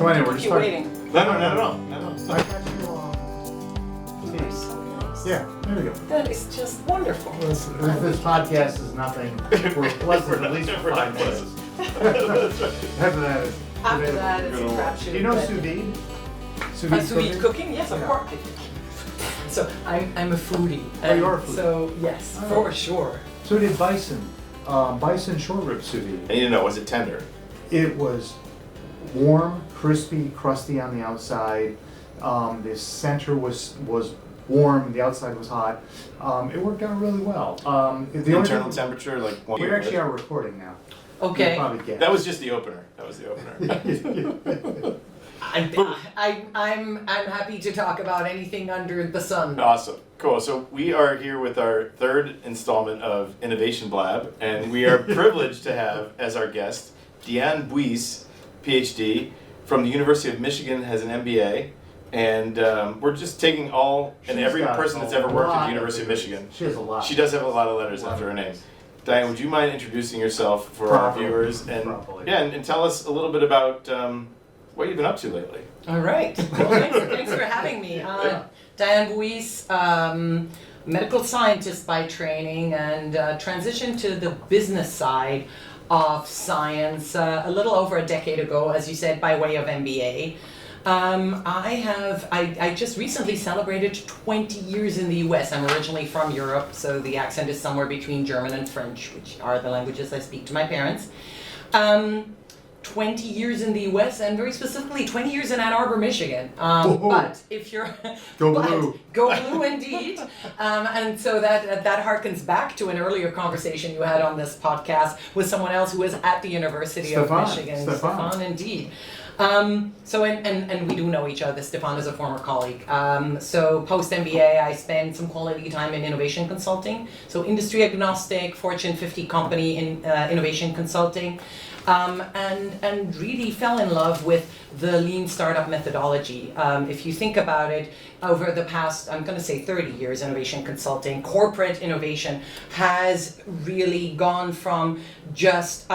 So anyway, we're Keep you waiting. No. I got you. You're so nice. Yeah, there we go. That is just wonderful. This podcast is nothing. We're pleasant at least for 5 minutes. After that, it's After that, it's a crapshoot. Do you know but- sous vide? Sous vide cooking? Yes, of Yeah. course. So I'm a foodie. Oh, you are a foodie. So yes, Oh. for sure. So we did bison short rib sous vide. And you know, was it tender? It was warm, crispy, crusty on the outside. The center was warm, the outside was hot. It worked out really well. The Internal temperature, like what We you actually would. are recording now. Okay. You'll probably get That was just the opener. That was the opener. I'm happy to talk about anything under the sun. Awesome. Cool. So we are here with our third installment of Innovation Blab, and we are privileged to have as our guest Diane Buis, PhD, from the University of Michigan, has an MBA, and we're just taking all and She's every got person that's ever worked at the University of Michigan. She has a lot. She does have a lot of letters after her name. Diane, would you mind introducing yourself for our Properly. viewers and Properly. and tell us a little bit about what you've been up to lately? All right. Well, thanks for having me. Diane Buis, medical scientist by training, and transitioned to the business side of science a little over a decade ago, as you said, by way of MBA. I just recently celebrated 20 years in the US. I'm originally from Europe, so the accent is somewhere between German and French, which are the languages I speak to my parents. 20 years in the US, and very specifically 20 years in Ann Arbor, Michigan. But if you're Go blue. Go blue indeed. And so that harkens back to an earlier conversation you had on this podcast with someone else who was at the University of Michigan. Stefan, indeed. So we do know each other. Stefan is a former colleague. So post MBA, I spent some quality time in innovation consulting. So industry agnostic, Fortune 50 company in innovation consulting. And really fell in love with the lean startup methodology. If you think about it, over the past, I'm going to say 30 years, innovation consulting, corporate innovation has really gone from just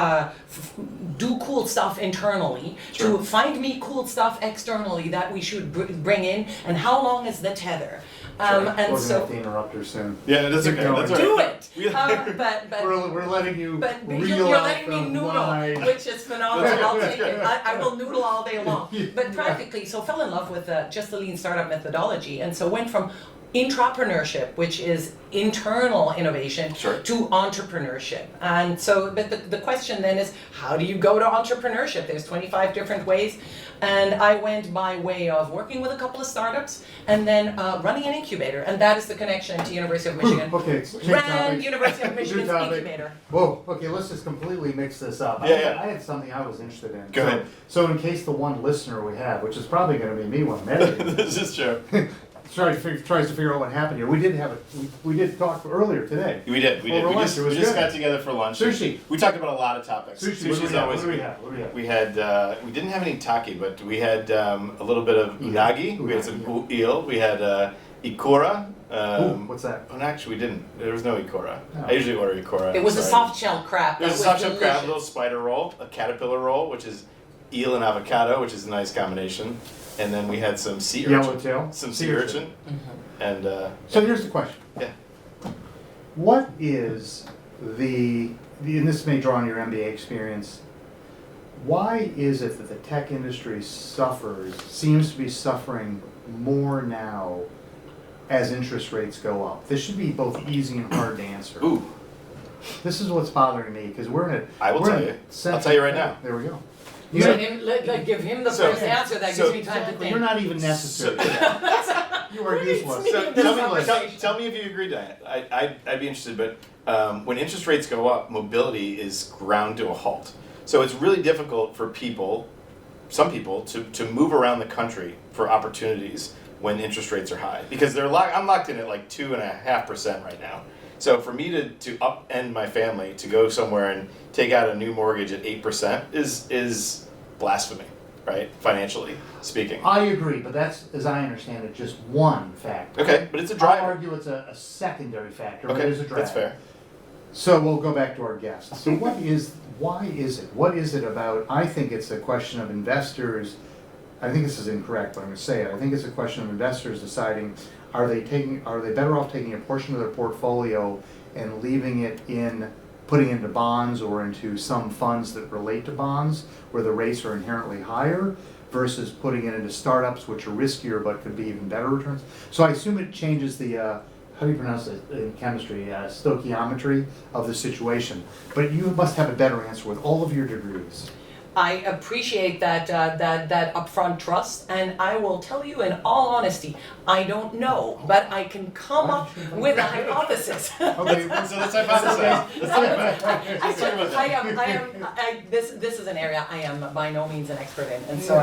do cool stuff internally to find me cool stuff externally that we should bring in, and how long is the tether? We're going to have to interrupt her soon. Yeah, that's okay. That's Do right. it! But We're letting you But reel you're out letting me the noodle, wine. which is phenomenal. I'll take it. I will noodle all day long. But practically, so fell in love with just the lean startup methodology, and so went from intrapreneurship, which is internal innovation, to entrepreneurship. And so, but the question then is, how do you go to entrepreneurship? There's 25 different ways. And I went by way of working with a couple of startups and then running an incubator. And that is the connection to University of Michigan. Okay, change Ran topic. University of Michigan's New topic. incubator. Whoa, okay, let's just completely mix this up. Yeah. I had something I was interested in. Go ahead. So in case the one listener we have, which is probably going to be me when I'm editing, This is true. tries to figure out what happened here. We did talk earlier today. We did. We Over lunch, it was just good. got together for lunch. Sushi. We talked about a lot of topics. Sushi's always what do we good. have? What do we have? We had we didn't have any taki, but we had a little bit of unagi. We had some eel. We had ikura. What's that? Oh, no, actually, we didn't. There was no ikura. No. I usually order ikura. It was a Sorry. soft shell crab. There's That a soft shell was crab, a delicious. little spider roll, a caterpillar roll, which is eel and avocado, which is a nice combination. And then we had some sea urchin. Yellowtail. Some sea urchin. And So here's the question. Yeah. What is and this may draw on your MBA experience, why is it that the tech industry seems to be suffering more now as interest rates go up? This should be both easy and hard to answer. ooh, This is what's bothering me, because we're in a... I will we're tell in you. a I'll tell you right now. There we go. You give him the So- first answer. That so- gives me time to think. You're not even necessary. You are useless. So This tell me, conversation. tell me if you agree, Diane. I'd be interested, but when interest rates go up, mobility is ground to a halt. So it's really difficult for some people, to move around the country for opportunities when interest rates are high. Because I'm locked in at like 2.5% right now. So for me to upend my family to go somewhere and take out a new mortgage at 8% is blasphemy, right? Financially speaking. I agree, but that's, as I understand it, just one factor. Okay, but it's a I'll driver. argue it's a secondary factor, but Okay, it is a driver. that's fair. So we'll go back to our guests. So why is it? What is it about? I think it's a question of investors I think this is incorrect, but I'm going to say it. I think it's a question of investors deciding, are they better off taking a portion of their portfolio and leaving it putting into bonds or into some funds that relate to bonds where the rates are inherently higher, versus putting it into startups which are riskier but could be even better returns. So I assume it changes the, how do you pronounce it in chemistry, stoichiometry of the situation. But you must have a better answer with all of your degrees. I appreciate that upfront trust, and I will tell you in all honesty, I don't know, but I can come up with a hypothesis. Okay, So let's hypothesize. Let's talk about that. This is an area I am by no means an expert in, and so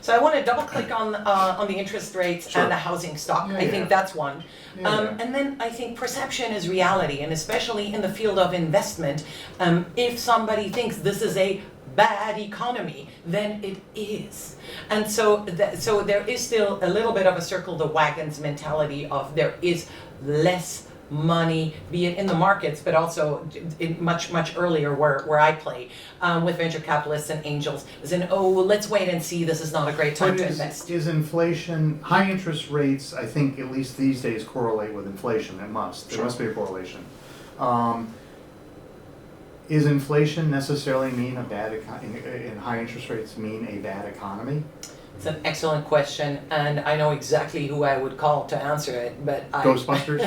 so I want to double click on the interest rates Sure. and the housing stock. Yeah, I think that's one. Yeah. And then I think perception is reality, and especially in the field of investment, if somebody thinks this is a bad economy, then it is. And so there is still a little bit of a circle the wagons mentality of there is less money, be it in the markets, but also much earlier where I play with venture capitalists and angels, is let's wait and see, this is not a great time to invest. Is inflation, high interest rates, I think at least these days correlate with inflation, it must. There must be a correlation. Is inflation necessarily mean in high interest rates mean a bad economy? It's an excellent question, and I know exactly who I would call to answer it, but Ghostbusters?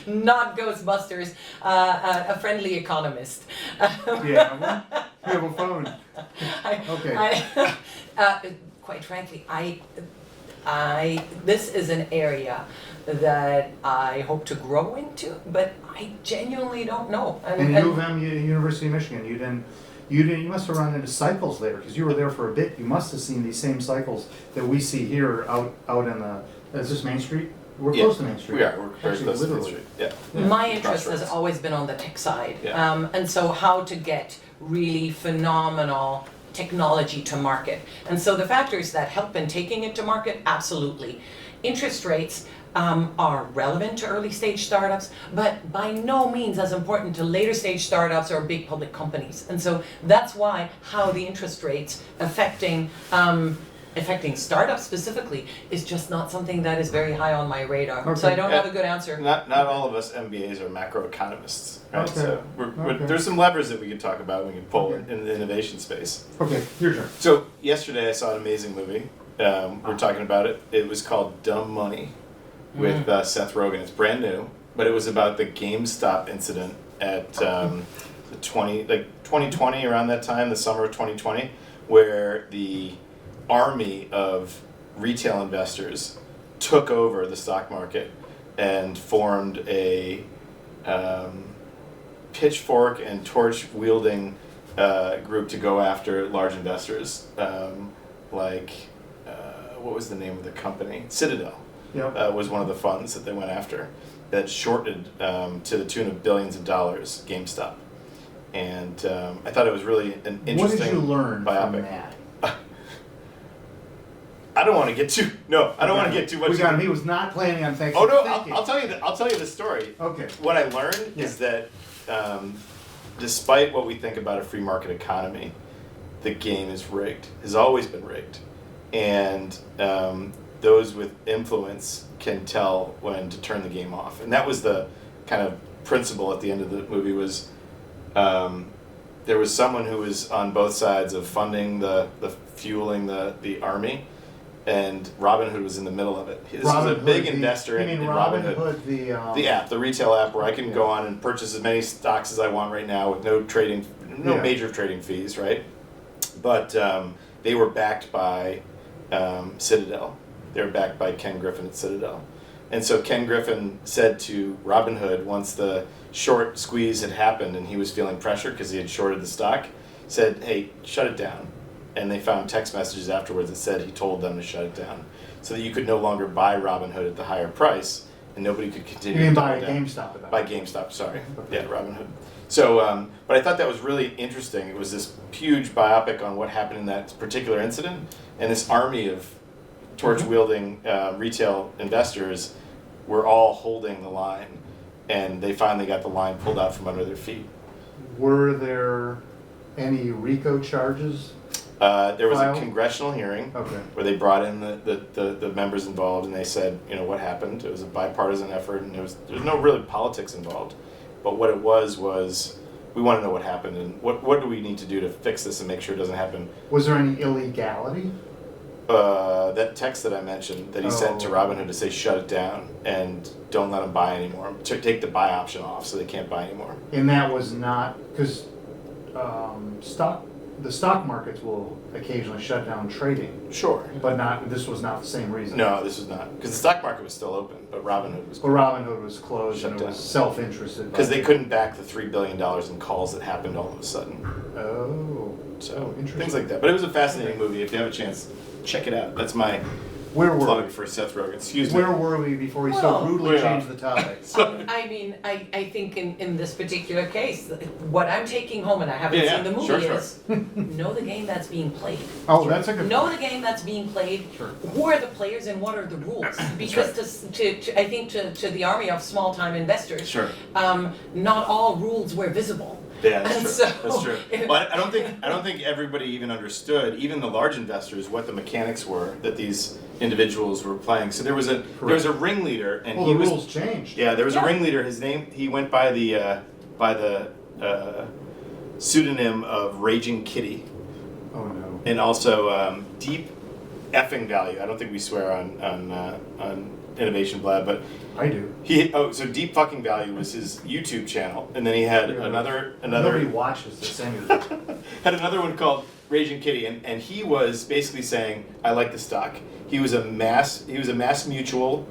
Not Ghostbusters, a friendly economist. Yeah, well, you have a phone. Okay. Quite frankly, this is an area that I hope to grow into, but I genuinely don't know. And U of M, University of Michigan, you must have run into cycles there, because you were there for a bit. You must have seen these same cycles that we see here out in the, is this Main Street? We're close to Main Street. We are. We're very Actually, close to Main literally. Street. Yeah. My interest has Crossroads. always been on the tech side, Yeah. and so how to get really phenomenal technology to market. And so the factors that help in taking it to market, absolutely. Interest rates are relevant to early stage startups, but by no means as important to later stage startups or big public companies. And so that's why how the interest rates affecting startups specifically is just not something that is very high on my radar. Okay. So I don't have a good answer. Not all of us MBAs are macroeconomists, right? Okay. So Okay. there's some levers that we can talk about. We can pull Okay. in the innovation space. Okay, your turn. So yesterday I saw an amazing movie. We're talking about it. It was called Dumb Money with Seth Rogen. It's brand new, but it was about the GameStop incident at the 2020, around that time, the summer of 2020, where the army of retail investors took over the stock market and formed a pitchfork and torch wielding group to go after large investors, what was the name of the company? Citadel. Yep. Was one of the funds that they went after that shorted to the tune of billions of dollars GameStop. And I thought it was really an interesting What did you learn biopic. from that? I don't want to get too much. We got him. He was not planning on thinking. Oh no! I'll tell you the story. Okay. What I learned is that despite what we think about a free market economy, the game is rigged. Has always been rigged, and those with influence can tell when to turn the game off. And that was the kind of principle at the end of the movie. Was there was someone who was on both sides of funding the fueling the army, and Robinhood was in the middle of it. This was a big investor in Robinhood. The app, the retail app where I can go on and purchase as many stocks as I want right now with no major trading fees, right? But they were backed by Citadel. They were backed by Ken Griffin at Citadel. And so Ken Griffin said to Robinhood, once the short squeeze had happened and he was feeling pressure because he had shorted the stock, said, hey, shut it down. And they found text messages afterwards that said he told them to shut it down so that you could no longer buy Robinhood at the higher price and nobody could continue You mean to buy double down. GameStop at that By point. GameStop, sorry. Okay. Yeah, Robinhood. So, but I thought that was really interesting. It was this huge biopic on what happened in that particular incident, and this army of torch-wielding retail investors were all holding the line, and they finally got the line pulled out from under their feet. Were there any RICO charges? There was filed? a congressional hearing Okay. where they brought in the members involved, and they said, what happened. It was a bipartisan effort, and there was no really politics involved. But what it was we want to know what happened, and what do we need to do to fix this and make sure it doesn't happen. Was there any illegality? That text that I mentioned that he sent to Robinhood to say shut it down and don't let them buy anymore. Take the buy option off so they can't buy anymore. And that was not because the stock markets will occasionally shut down trading, Sure. but not. This was not the same reason. No, this was not, because the stock market was still open, but Robinhood was. Well, Robinhood was closed Shut and it was down. self-interested. Because they couldn't back the $3 billion in calls that happened all of a sudden. Oh. So interesting. things like that. But it was a fascinating movie. If you have a chance, check it out. That's my Where were plug we? for Seth Rogen. Excuse me. Where were we before he so Well, rudely yeah. changed the topic? I mean, I think in this particular case, what I'm taking home, and I haven't Yeah, seen the movie, sure, sure. is know the game that's being played. Oh, that's a good. Know the game that's being played. Sure. Who are the players and what are the rules? Because I think to the army of small-time investors, Sure. not all rules were visible. Yeah, that's And true. so- That's true. Well, I don't think everybody even understood, even the large investors, what the mechanics were that these individuals were playing. So there was a ringleader, and Well, he the was rules changed. yeah, there was Yeah. a ringleader. His name, he went by the pseudonym of Raging Kitty, Oh no. and also Deep Effing Value. I don't think we swear on Innovation Blab, but I do. so Deep Fucking Value was his YouTube channel, and then he had another Nobody watches this anyway. had another one called Raging Kitty, and he was basically saying, I like the stock. He was a Mass Mutual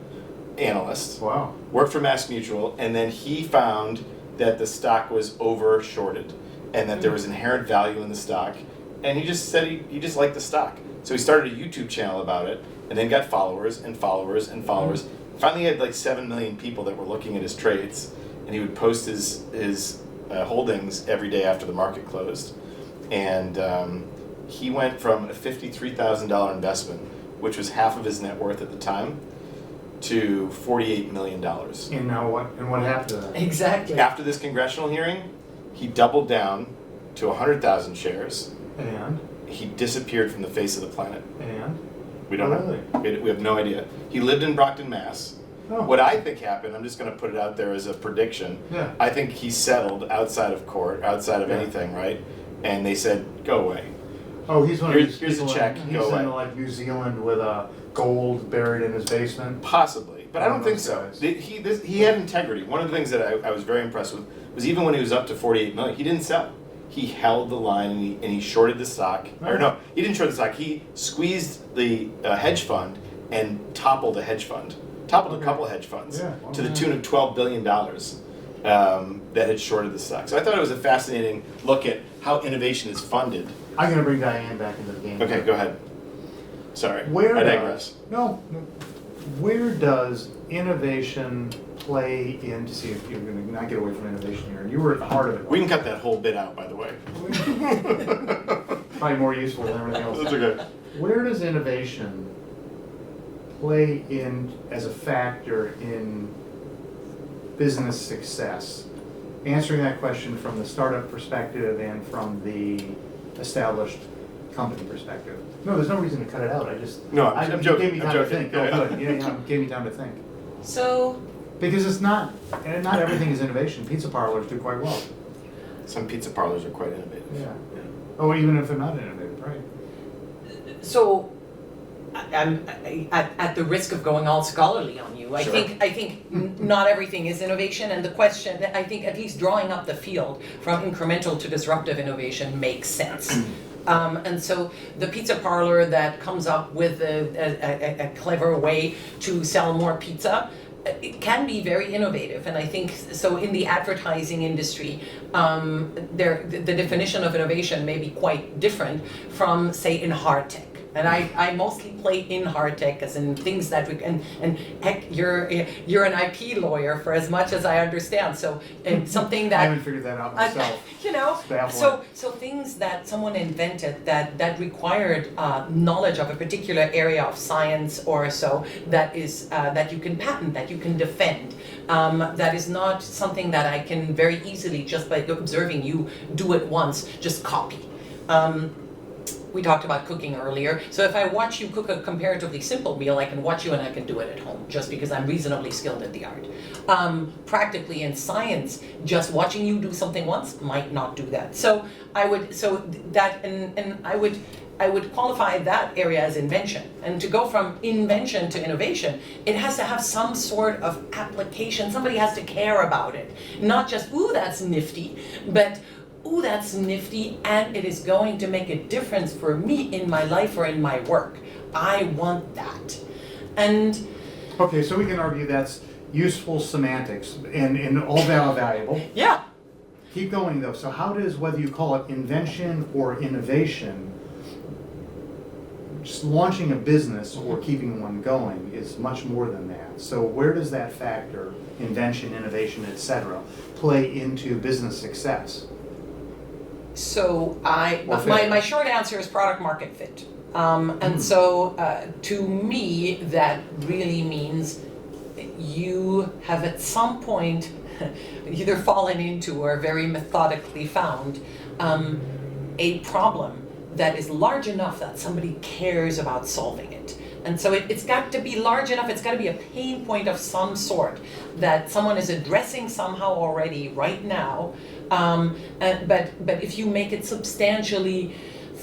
analyst, Wow. worked for Mass Mutual, and then he found that the stock was over shorted and that there was inherent value in the stock, and he just said he just liked the stock. So he started a YouTube channel about it, and then got followers and followers and followers. Finally, he had like 7 million people that were looking at his trades, and he would post his holdings every day after the market closed. And he went from a $53,000 investment, which was half of his net worth at the time, to $48 million. And now what? And what happened to that? Exactly. After this congressional hearing, he doubled down to 100,000 shares. And He disappeared from the face of the planet. We don't Really? know. We have no idea. He lived in Brockton, Mass. Oh. What I think happened, I'm just going to put it out there as a prediction. Yeah. I think he settled outside of court, outside of Yeah. anything, right? And they said, go away. Oh, he's one of these Here's a people check, He's go away. in like New Zealand with gold buried in his basement. Possibly, but I don't One of think those so. guys. He had integrity. One of the things that I was very impressed with was even when he was up to 48 million, he didn't sell. He held the line and he shorted the stock. Or no, he didn't short the stock. He squeezed the hedge fund and toppled a hedge fund. Toppled a couple hedge funds to the tune of $12 billion that had shorted the stock. So I thought it was a fascinating look at how innovation is funded. I'm going to bring Diane back into the game. Okay, go ahead. Sorry, Where I does digress. Where does innovation play into? See if you're going to not get away from innovation here. You were at the heart of it. We can cut that whole bit out, by the way. Probably more useful than everything else. That's okay. Where does innovation play in as a factor in business success? Answering that question from the startup perspective and from the established company perspective. No, there's no reason to cut it out. No, I'm you joking. Gave me I'm time to joking. think. Yeah, Oh, yeah. good. Yeah, gave me time to think. So, Because it's not everything is innovation. Pizza parlors do quite well. Some pizza parlors are quite innovative. Yeah. Oh, even if they're not innovative, right? so I'm at the risk of going all scholarly on you. I Sure. think not everything is innovation, and the question, I think at least drawing up the field from incremental to disruptive innovation makes sense. And so the pizza parlor that comes up with a clever way to sell more pizza, it can be very innovative, and I think so. In the advertising industry, the definition of innovation may be quite different from, say, in hard tech. And I mostly play in hard tech, as in things that and heck, you're an IP lawyer for as much as I understand. So something I that haven't figured that out myself. It's baffling. so things that someone invented that required knowledge of a particular area of science or so, that is that you can patent, that you can defend, that is not something that I can very easily, just by observing you do it once, just copy. We talked about cooking earlier. So if I watch you cook a comparatively simple meal, I can watch you and I can do it at home just because I'm reasonably skilled at the art. Practically in science, just watching you do something once might not do that. So I would qualify that area as invention. And to go from invention to innovation, it has to have some sort of application. Somebody has to care about it. Not just, ooh, that's nifty, but ooh, that's nifty, and it is going to make a difference for me in my life or in my work. I want that. And okay, so we can argue that's useful semantics and all valuable. yeah. Keep going though. So how does, whether you call it invention or innovation, just launching a business or keeping one going is much more than that. So where does that factor, invention, innovation, etc., play into business success? So my short answer is product market fit. And so to me, that really means you have at some point either fallen into or very methodically found a problem that is large enough that somebody cares about solving it. And so it's got to be large enough, it's got to be a pain point of some sort that someone is addressing somehow already right now. But if you make it substantially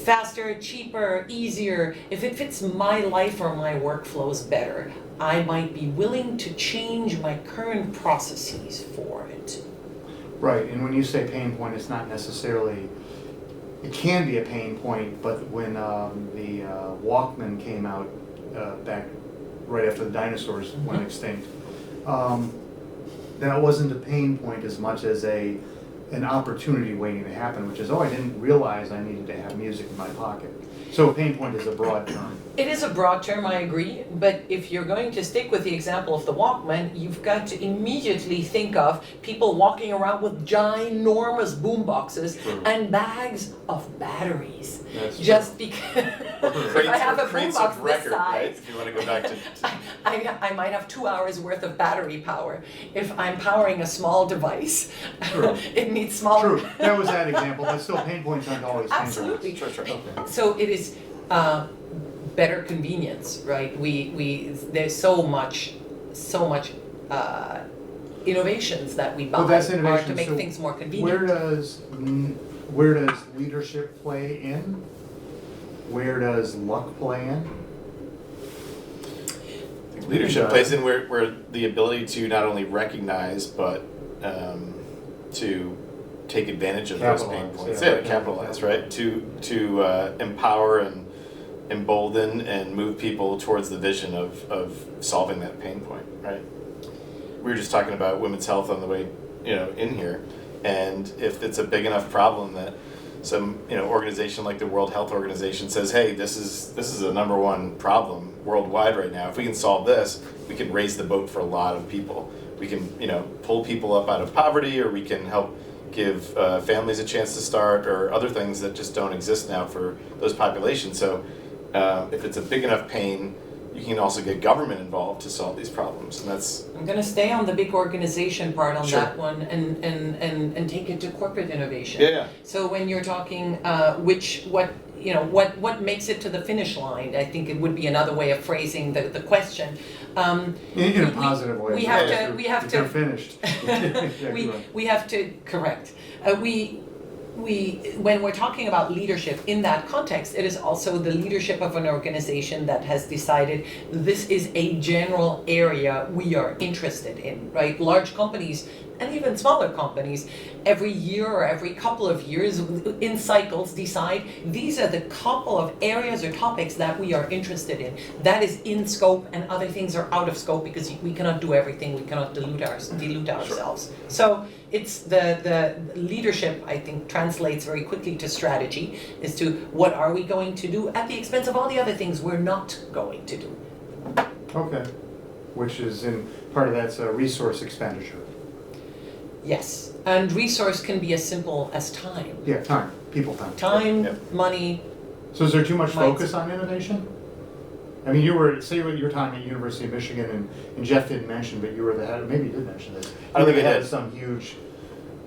faster, cheaper, easier, if it fits my life or my workflows better, I might be willing to change my current processes for it. Right, and when you say pain point, it's not necessarily, it can be a pain point, but when the Walkman came out back right after the dinosaurs went extinct, that wasn't a pain point as much as an opportunity waiting to happen, which is, oh, I didn't realize I needed to have music in my pocket. So pain point is a broad term. It is a broad term, I agree, but if you're going to stick with the example of the Walkman, you've got to immediately think of people walking around with ginormous boomboxes and bags of batteries. That's just because if I have a boombox this record, size, right? If you want to go back to I might have 2 hours worth of battery power. If I'm powering a small device, it needs smaller. True, that was that example, but still pain points aren't always pain points. Absolutely. Sure. Okay. So it is better convenience, right? There's so much innovations that we buy Well, that's are innovation. to make So things more convenient. Where does leadership play in? Where does luck play in? leadership plays in where the ability to not only recognize but to take advantage of those pain points. Capitalize, right? To empower and embolden and move people towards the vision of solving that pain point, right? We were just talking about women's health on the way, in here, and if it's a big enough problem that some organization like the World Health Organization says, hey, this is a number one problem worldwide right now. If we can solve this, we can raise the boat for a lot of people. We can pull people up out of poverty, or we can help give families a chance to start, or other things that just don't exist now for those populations. So if it's a big enough pain, you can also get government involved to solve these problems, and that's. I'm going to stay on the big organization part on Sure. that one, and take it to corporate innovation. Yeah. So when you're talking what makes it to the finish line, I think it would be another way of phrasing the question. In a positive way. We have to They're finished. we have to correct. When we're talking about leadership in that context, it is also the leadership of an organization that has decided this is a general area we are interested in, right? Large companies and even smaller companies, every year or every couple of years in cycles decide these are the couple of areas or topics that we are interested in. That is in scope, and other things are out of scope because we cannot do everything, we cannot dilute ourselves. Sure. So it's the leadership, I think, translates very quickly to strategy, as to what are we going to do at the expense of all the other things we're not going to do. Okay, which is part of that's a resource expenditure. Yes, and resource can be as simple as time. Yeah, time, people time. Time, Yep. money. So is there too much Might- focus on innovation? I mean, you were time at University of Michigan, and Jeff didn't mention, but you were the head, maybe you did mention this. I don't think You were I the head did. of some huge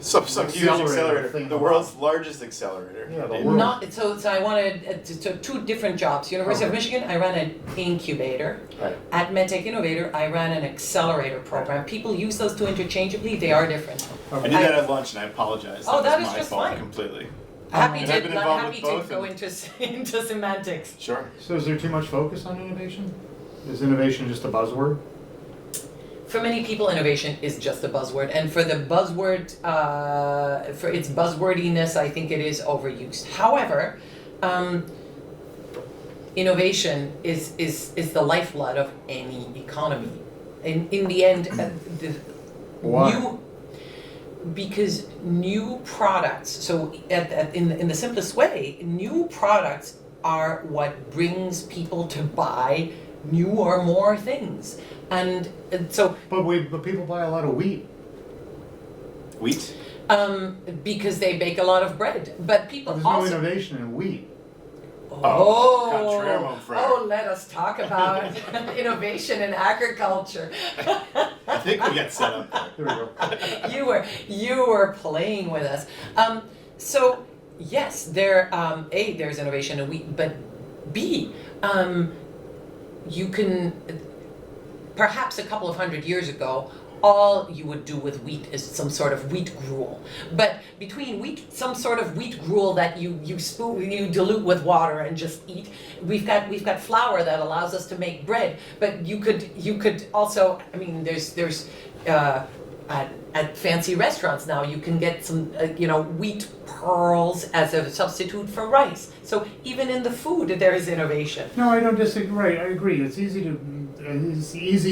Some huge accelerator, thing the world's largest accelerator. Yeah, the world. So I wanted so two different jobs. University of Michigan, I ran an incubator. Right. At MedTech Innovator, I ran an accelerator program. People use those two interchangeably. They are different. I did that at lunch, and I apologize. Oh, that was is my just fault fine. Completely. Happy And I've to been involved happy with to both go and- into semantics. Sure. So is there too much focus on innovation? Is innovation just a buzzword? For many people, innovation is just a buzzword, and for the buzzword, for its buzzwordiness, I think it is overused. However, innovation is the lifeblood of any economy. In the end, Why? Because new products. So, in the simplest way, new products are what brings people to buy new or more things, and so. But people buy a lot of wheat. Wheat? Because they bake a lot of bread, but people There's also. no innovation in wheat. Contraire, mon frère. Oh, let us talk about innovation in agriculture. I think we got set up there. There we go. You were playing with us. So yes, there's innovation in wheat, but B, you can perhaps a couple of 100 years ago. All you would do with wheat is some sort of wheat gruel. But between some sort of wheat gruel that you dilute with water and just eat, we've got flour that allows us to make bread. But you could also, I mean, there's at fancy restaurants now you can get some wheat pearls as a substitute for rice. So even in the food there is innovation. No, I don't disagree. I agree. It's easy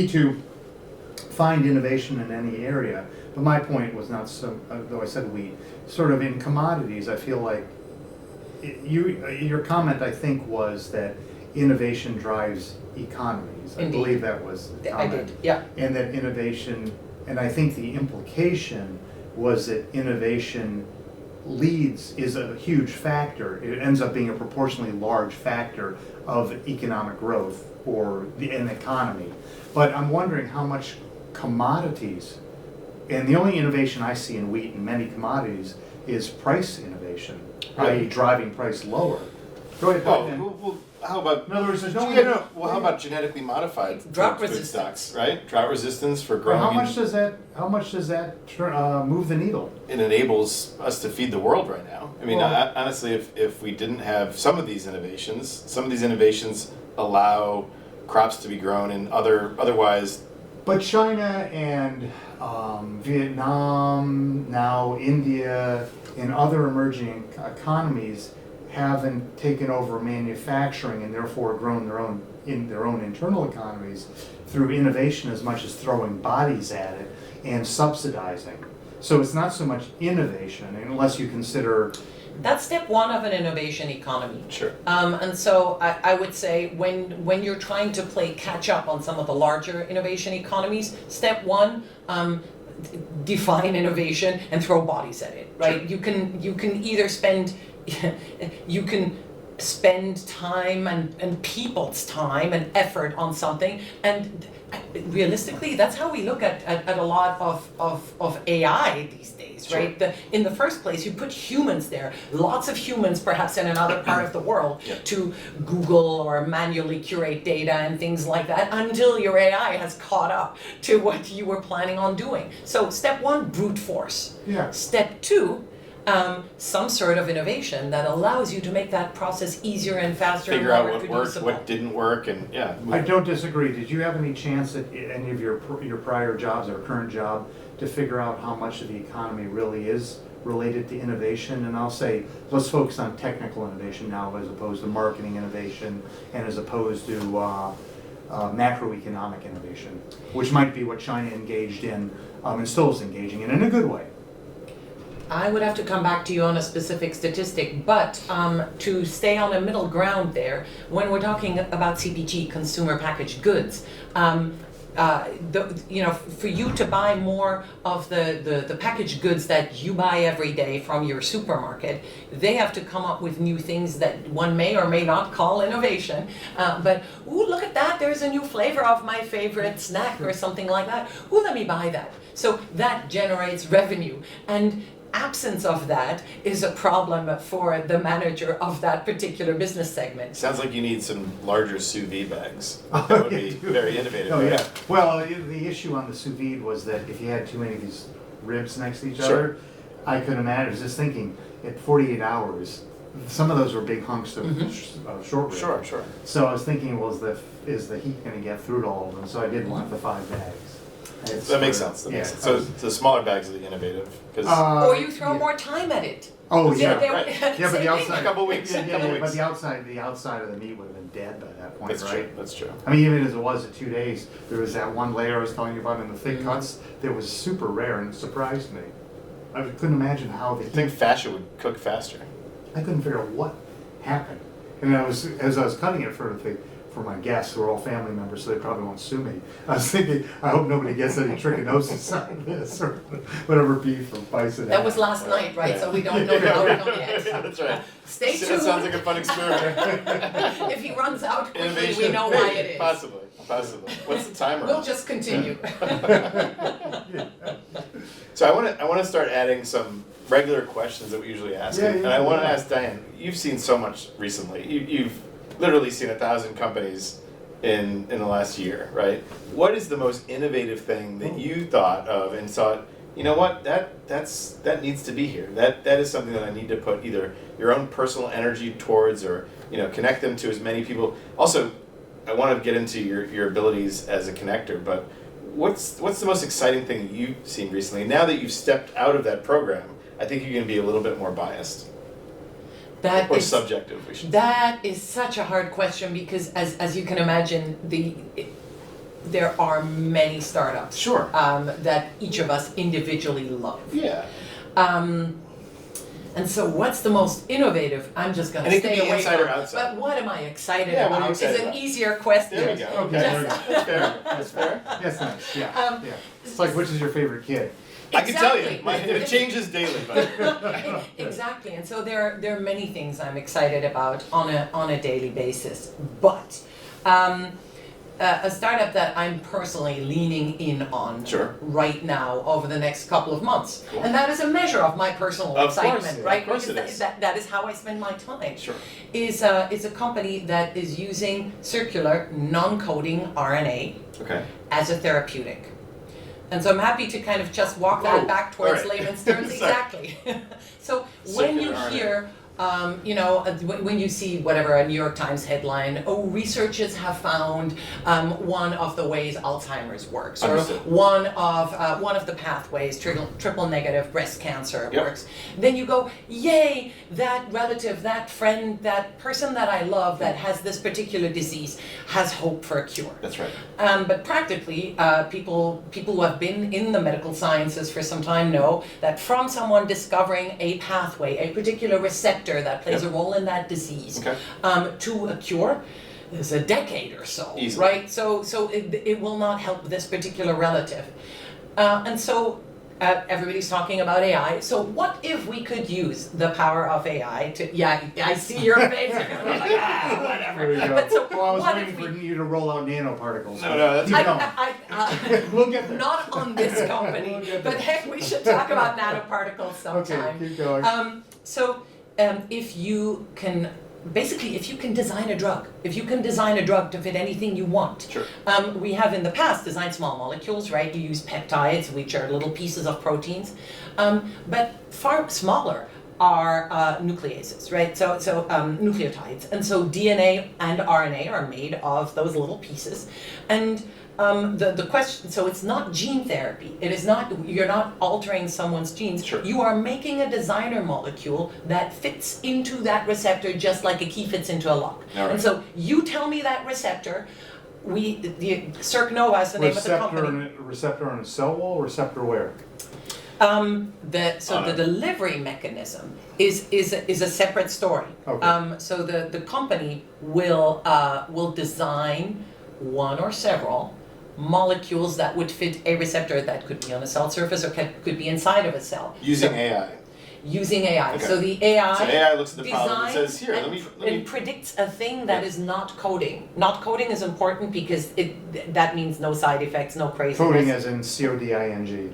to find innovation in any area. But my point was not so, though I said wheat, sort of in commodities, I feel like your comment, I think, was that innovation drives economies. Indeed. I believe that was the comment. I did, yeah. And that innovation, and I think the implication was that innovation is a huge factor. It ends up being a proportionally large factor of economic growth or an economy. But I'm wondering how much commodities, and the only innovation I see in wheat and many commodities is price innovation, i.e. driving price lower. Go ahead. Well, how about? In other words, there's no. Well, how about genetically modified Drought food resistance. stocks, right? Drought resistance for Well, growing. how much does that move the needle? It enables us to feed the world right now. I mean, Well- honestly, if we didn't have some of these innovations allow crops to be grown in otherwise. But China and Vietnam, now India, and other emerging economies haven't taken over manufacturing and therefore grown their own internal economies through innovation as much as throwing bodies at it and subsidizing. So it's not so much innovation unless you consider. That's step one of an innovation economy. Sure. And so I would say when you're trying to play catch up on some of the larger innovation economies, step one, define innovation and throw bodies at it, right? Sure. You can either spend time and people's time and effort on something, and realistically that's how we look at a lot of AI these days, Sure. right? In the first place you put humans there, lots of humans perhaps in another part of the world Yeah. to Google or manually curate data and things like that until your AI has caught up to what you were planning on doing. So step one, brute force. Yeah. Step two, some sort of innovation that allows you to make that process easier and faster Figure and out more what worked, reproducible. what didn't work, and yeah. I don't disagree. Did you have any chance at any of your prior jobs or current job to figure out how much of the economy really is related to innovation? And I'll say, let's focus on technical innovation now as opposed to marketing innovation and as opposed to macroeconomic innovation, which might be what China engaged in and still is engaging in a good way. I would have to come back to you on a specific statistic, but to stay on a middle ground there, when we're talking about CPG, consumer packaged goods, for you to buy more of the packaged goods that you buy every day from your supermarket, they have to come up with new things that one may or may not call innovation. But, ooh, look at that, there's a new flavor of my favorite snack or something like that. Ooh, let me buy that. So that generates revenue. And absence of that is a problem for the manager of that particular business segment. Sounds like you need some larger sous vide bags. That would be very innovative. Oh, right? yeah. Well, the issue on the sous vide was that if you had too many of these ribs next to each Sure. other, I couldn't imagine. I was just thinking, at 48 hours, some of those were big hunks of short rib. Sure. So I was thinking, well, is the heat going to get through to all of them? So I did want the 5 bags. That makes sense. So the smaller bags are the innovative. Or you throw more time at it. Oh, Yeah, yeah. right. Yeah, but the outside, A couple weeks. Yeah, couple but weeks. the outside of the meat would have been dead by that point, That's right? true. That's true. I mean, even as it was at 2 days, there was that one layer I was telling you about in the thick cuts that was super rare, and it surprised me. I couldn't imagine how the I think fascia would cook faster. I couldn't figure out what happened. And as I was cutting it for my guests, who are all family members, so they probably won't sue me. I was thinking, I hope nobody gets any trichinosis out of this, or whatever beef or bison. That was last night, right? So we don't know the outcome yet. That's right. Stay That tuned. sounds like a fun experiment. If he runs out quickly, Innovation. we know why it is. Possibly. What's the timer? We'll just continue. So I want to start adding some regular questions that we usually ask. Yeah, And I want to ask Diane, you've seen so much recently. You've literally seen 1,000 companies in the last year, right? What is the most innovative thing that you thought of and thought, you know what, that needs to be here. That is something that I need to put either your own personal energy towards, or connect them to as many people. Also, I want to get into your abilities as a connector, but what's the most exciting thing that you've seen recently? Now that you've stepped out of that program, I think you can be a little bit more biased. Or subjective, we should say. That is such a hard question because, as you can imagine, there are many startups. Sure. That each of us individually love. Yeah. And so, what's the most innovative? I'm just going to stay away inside from. or outside. But what am I excited Yeah, what are about? you excited Is an about? easier question. There we go. Okay, That's, there we go. that's fair. That's fair. Yes, nice. Yeah. It's like, which is your favorite kid? I can tell you, Exactly. it changes daily. But Exactly, and so there are many things I'm excited about on a daily basis. But a startup that I'm personally leaning in on Sure. right now over the next couple of months, Cool. and that is a measure of my personal Of course, excitement, yeah, right? of course Because it is. that is how I spend my time. Sure. Is a company that is using circular non-coding RNA Okay. as a therapeutic. And so I'm happy to kind of just walk that Oh, back towards all right. layman's terms. Sorry. Exactly. So when you Circular RNA. hear, when you see whatever a New York Times headline, researchers have found one of the ways Alzheimer's works, or Understood. one of the pathways triple negative breast cancer Yep. works, then you go, yay! That relative, that friend, that person that I love that has this particular disease has hope for a cure. That's right. But practically, people who have been in the medical sciences for some time know that from someone discovering a pathway, a particular receptor that plays Yep. a role in that disease, Okay. to a cure, is a decade or so, Easily. right? So it will not help this particular relative. And so everybody's talking about AI. So what if we could use the power of AI to, I see your face, you're like, whatever. There you go. But so Well, I was what waiting if for we, you to roll out nanoparticles. No, that's Keep okay. going. We'll get there. not on this company, We'll get but there. heck, we should talk about nanoparticles sometime. Okay, keep going. If you can, basically, if you can design a drug to fit anything you want. Sure. We have in the past designed small molecules, right? You use peptides, which are little pieces of proteins, but far smaller are nucleases, right? So nucleotides, and so DNA and RNA are made of those little pieces, and the question, so it's not gene therapy. It is not, you're not altering someone's genes. Sure. You are making a designer molecule that fits into that receptor just like a key fits into a lock. All right. And so you tell me that receptor, the Circ Nova is the name of the company. Receptor on a cell wall, receptor where? The delivery mechanism is a separate story. Okay. So the company will design one or several molecules that would fit a receptor that could be on a cell surface or could be inside of a cell. Using AI. Using AI. Okay. So the AI, So AI looks at the problem and designs says, here, let me. and predicts a thing that is not coding. Not coding is important because that means no side effects, no craziness. Coding as in CODING.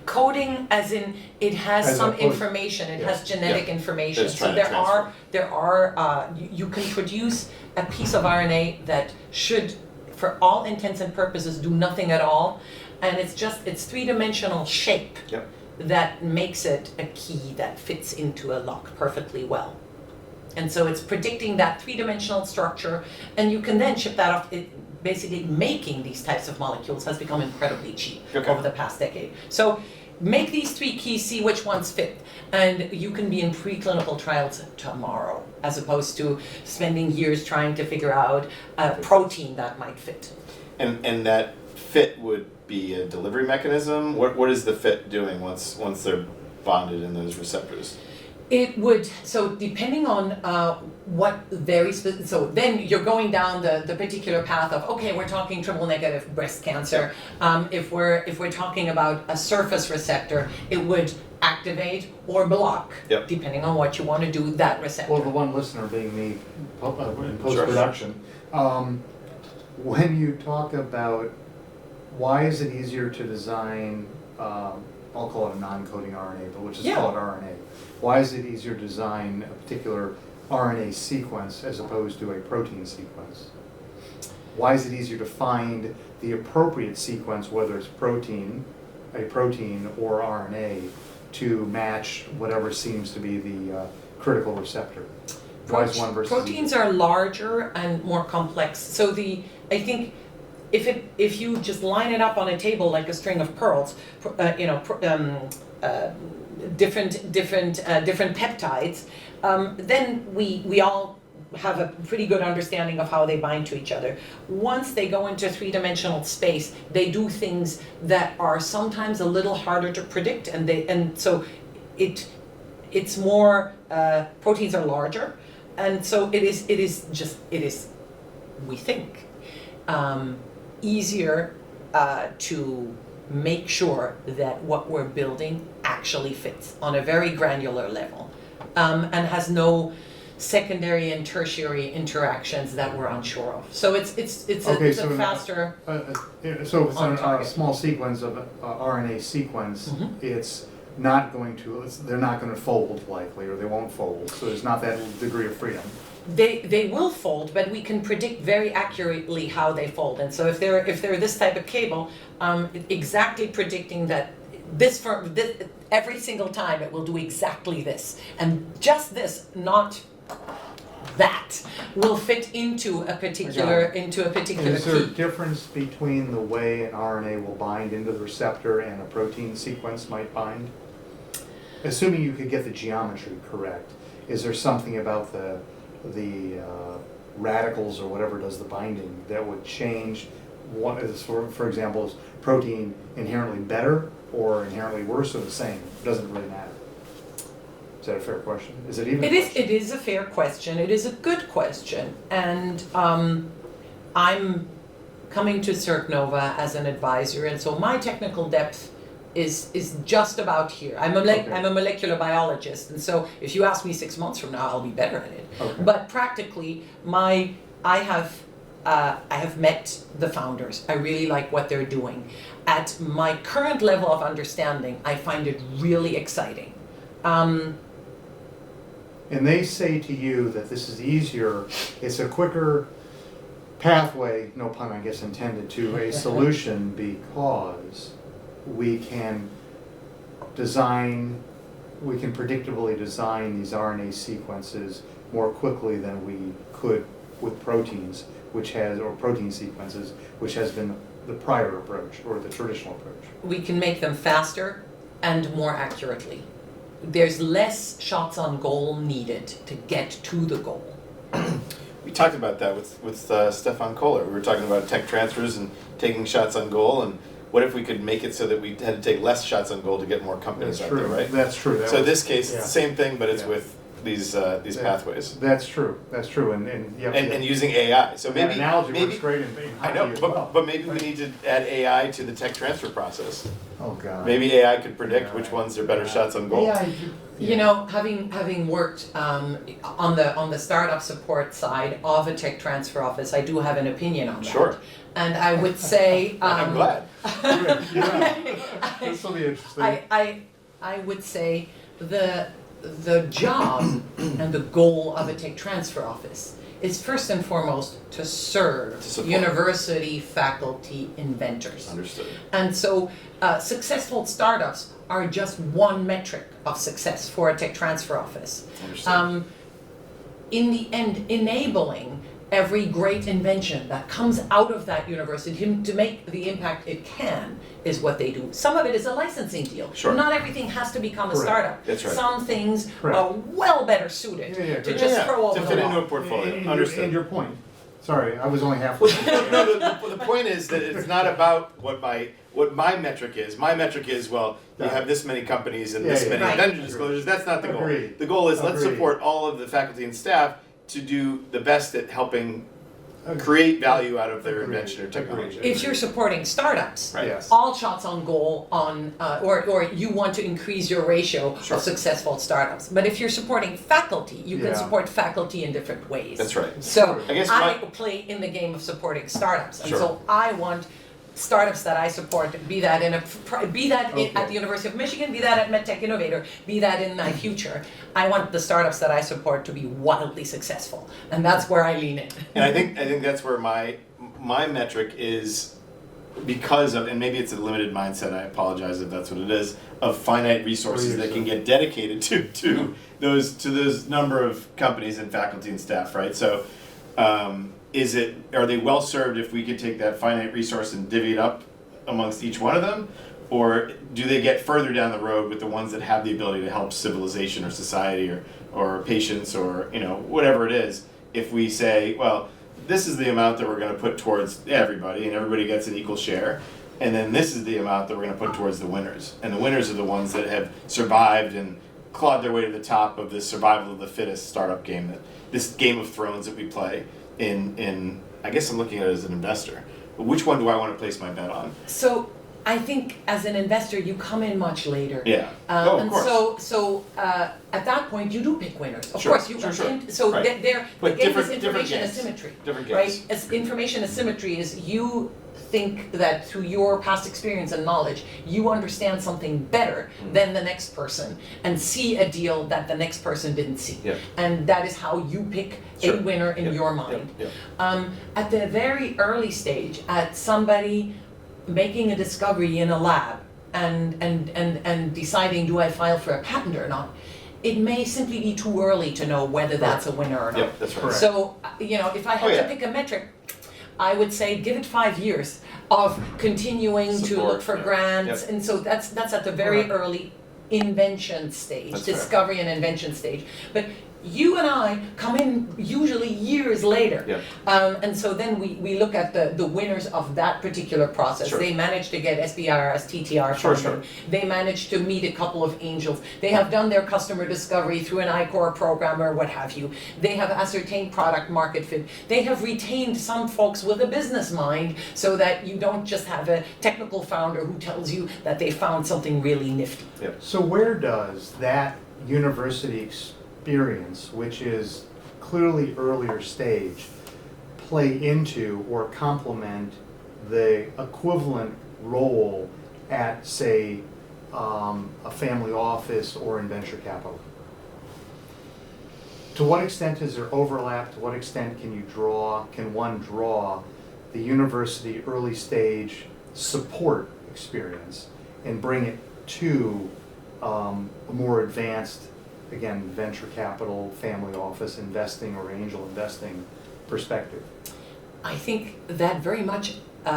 Coding as in it has As some opposed- information, it yeah. has genetic information. It's So trying to there are you can produce a piece of RNA that should, for all intents and purposes, do nothing at all, and it's three-dimensional shape Yep. that makes it a key that fits into a lock perfectly well. And so it's predicting that three-dimensional structure, and you can then ship that off. Basically, making these types of molecules has become incredibly cheap over the past decade. So make these three keys, see which ones fit, and you can be in preclinical trials tomorrow, as opposed to spending years trying to figure out a protein that might fit. And that fit would be a delivery mechanism? What is the fit doing once they're bonded in those receptors? It would, so depending on what so then you're going down the particular path of, okay, we're talking triple negative breast cancer. If we're talking about a surface receptor, it would activate or block, depending on what you want to do that receptor. Well, the one listener being me in post-production, when you talk about why is it easier to design, I'll call it a non-coding RNA, but let's just call it RNA. Why is it easier to design a particular RNA sequence as opposed to a protein sequence? Why is it easier to find the appropriate sequence, whether it's a protein or RNA, to match whatever seems to be the critical receptor? Why is one versus proteins are larger and more complex. So I think if you just line it up on a table like a string of pearls, different peptides, then we all have a pretty good understanding of how they bind to each other. Once they go into three-dimensional space, they do things that are sometimes a little harder to predict, and so it's more proteins are larger, and so it is we think easier to make sure that what we're building actually fits on a very granular level, and has no secondary and tertiary interactions that we're unsure of. So it's a faster. So it's a small sequence of RNA sequence. It's not going to. They're not going to fold likely, or they won't fold. So there's not that degree of freedom. They will fold, but we can predict very accurately how they fold. And so if they're this type of cable, exactly predicting that this every single time it will do exactly this, and just this, not that, will fit into a particular Is there a key. difference between the way an RNA will bind into the receptor and a protein sequence might bind? Assuming you could get the geometry correct, is there something about the radicals or whatever does the binding that would change? What is, for example, is protein inherently better or inherently worse or the same? It doesn't really matter. Is that a fair question? Is it even? It is a fair question. It is a good question, and I'm coming to CertNova as an advisor, and so my technical depth is just about here. I'm a molecular biologist, and so if you ask me 6 months from now, I'll be better at it. Okay. But practically, I have met the founders. I really like what they're doing. At my current level of understanding, I find it really exciting. And they say to you that this is easier, it's a quicker pathway, no pun I guess intended, to a solution because we can predictably design these RNA sequences more quickly than we could with proteins, or protein sequences, which has been the prior approach or the traditional approach. We can make them faster and more accurately. There's less shots on goal needed to get to the goal. We talked about that with Stefan Kohler. We were talking about tech transfers and taking shots on goal, and what if we could make it so that we had to take less shots on goal to get more companies out there, right? That's true. So in this case, it's the same thing, but it's with these pathways. That's true. That's true. And using AI. So that maybe analogy maybe works great in I know, hockey as but, well. but maybe we need to add AI to the tech transfer process. Oh God. Maybe AI could predict which ones are better shots on goal. AI, You know, having worked on the startup support side of a tech transfer office, I do have an opinion on that. Sure. And I would say I'm glad. This will be interesting. I would say the job and the goal of a tech transfer office is first and foremost to serve support. university faculty inventors. Understood. And so successful startups are just one metric of success for a tech transfer office. Understood. In the end, enabling every great invention that comes out of that university to make the impact it can is what they do. Some of it is a licensing deal. Sure. Not everything has to become a Correct. startup. That's right. Some things Correct. are well better suited to correct. just throw over to the fit into wall. a portfolio. And Understood. your point. Sorry, I was only halfway. The point is that it's not about what my metric is. My metric is, well, you have this many companies and this many Right. vendor disclosures. That's not the goal. Agreed. The goal is let's Agreed. support all of the faculty and staff to do the best at helping create value out of their Agreed. invention or technology. Agreed. If you're supporting startups, Right. Yes. all shots on goal on or you want to increase your ratio Sure. of successful startups. But if you're supporting faculty, you can Yeah. support faculty in different ways. That's right. So I guess I play in the game of supporting startups, and Sure. so I want startups that I support, be that Okay. at the University of Michigan, be that at MedTech Innovator, be that in my future. I want the startups that I support to be wildly successful, and that's where I lean in. And I think that's where my metric is, because of, and maybe it's a limited mindset, I apologize if that's what it is, of finite resources that can get dedicated to those number of companies and faculty and staff, right? So are they well served if we could take that finite resource and divvy it up amongst each one of them? Or do they get further down the road with the ones that have the ability to help civilization or society or patients or whatever it is, if we say, well, this is the amount that we're going to put towards everybody and everybody gets an equal share, and then this is the amount that we're going to put towards the winners, and the winners are the ones that have survived and clawed their way to the top of this survival of the fittest startup game, this Game of Thrones that we play in I guess I'm looking at it as an investor. Which one do I want to place my bet on? So I think as an investor, you come in much later. Yeah. Of of course. So at that point, you do pick winners. Of Sure, course, you sure. So Right. the But game different- is different information games. asymmetry. Different Right? games. As information asymmetry is you think that through your past experience and knowledge, you understand something better than the next person and see a deal that the next person didn't see. Yep. And that is how you pick Sure. a winner in Yep, your yep, mind. yep. At the very early stage, at somebody making a discovery in a lab and deciding, do I file for a patent or not, it may simply be too early to know whether that's a winner or not. Yep, that's right. Correct. So, if I had yeah. to pick a metric, I would say give it 5 years of continuing to Support, look for yeah. grants, Yep. and so that's at the very Right. early invention stage, That's fair. discovery and invention stage. But you and I come in usually years later. Yep. And so then we look at the winners of that particular process. Sure. They managed to get SBIRS, TTR Sure, funding. sure. They managed to meet a couple of angels. They have done their customer discovery through an ICOR program or what have you. They have ascertained product market fit. They have retained some folks with a business mind so that you don't just have a technical founder who tells you that they found something really nifty. So where does that university experience, which is clearly earlier stage, play into or complement the equivalent role at, say, a family office or in venture capital? To what extent is there overlap? To what extent can one draw the university early stage support experience and bring it to a more advanced, again, venture capital, family office investing or angel investing perspective? I think that very much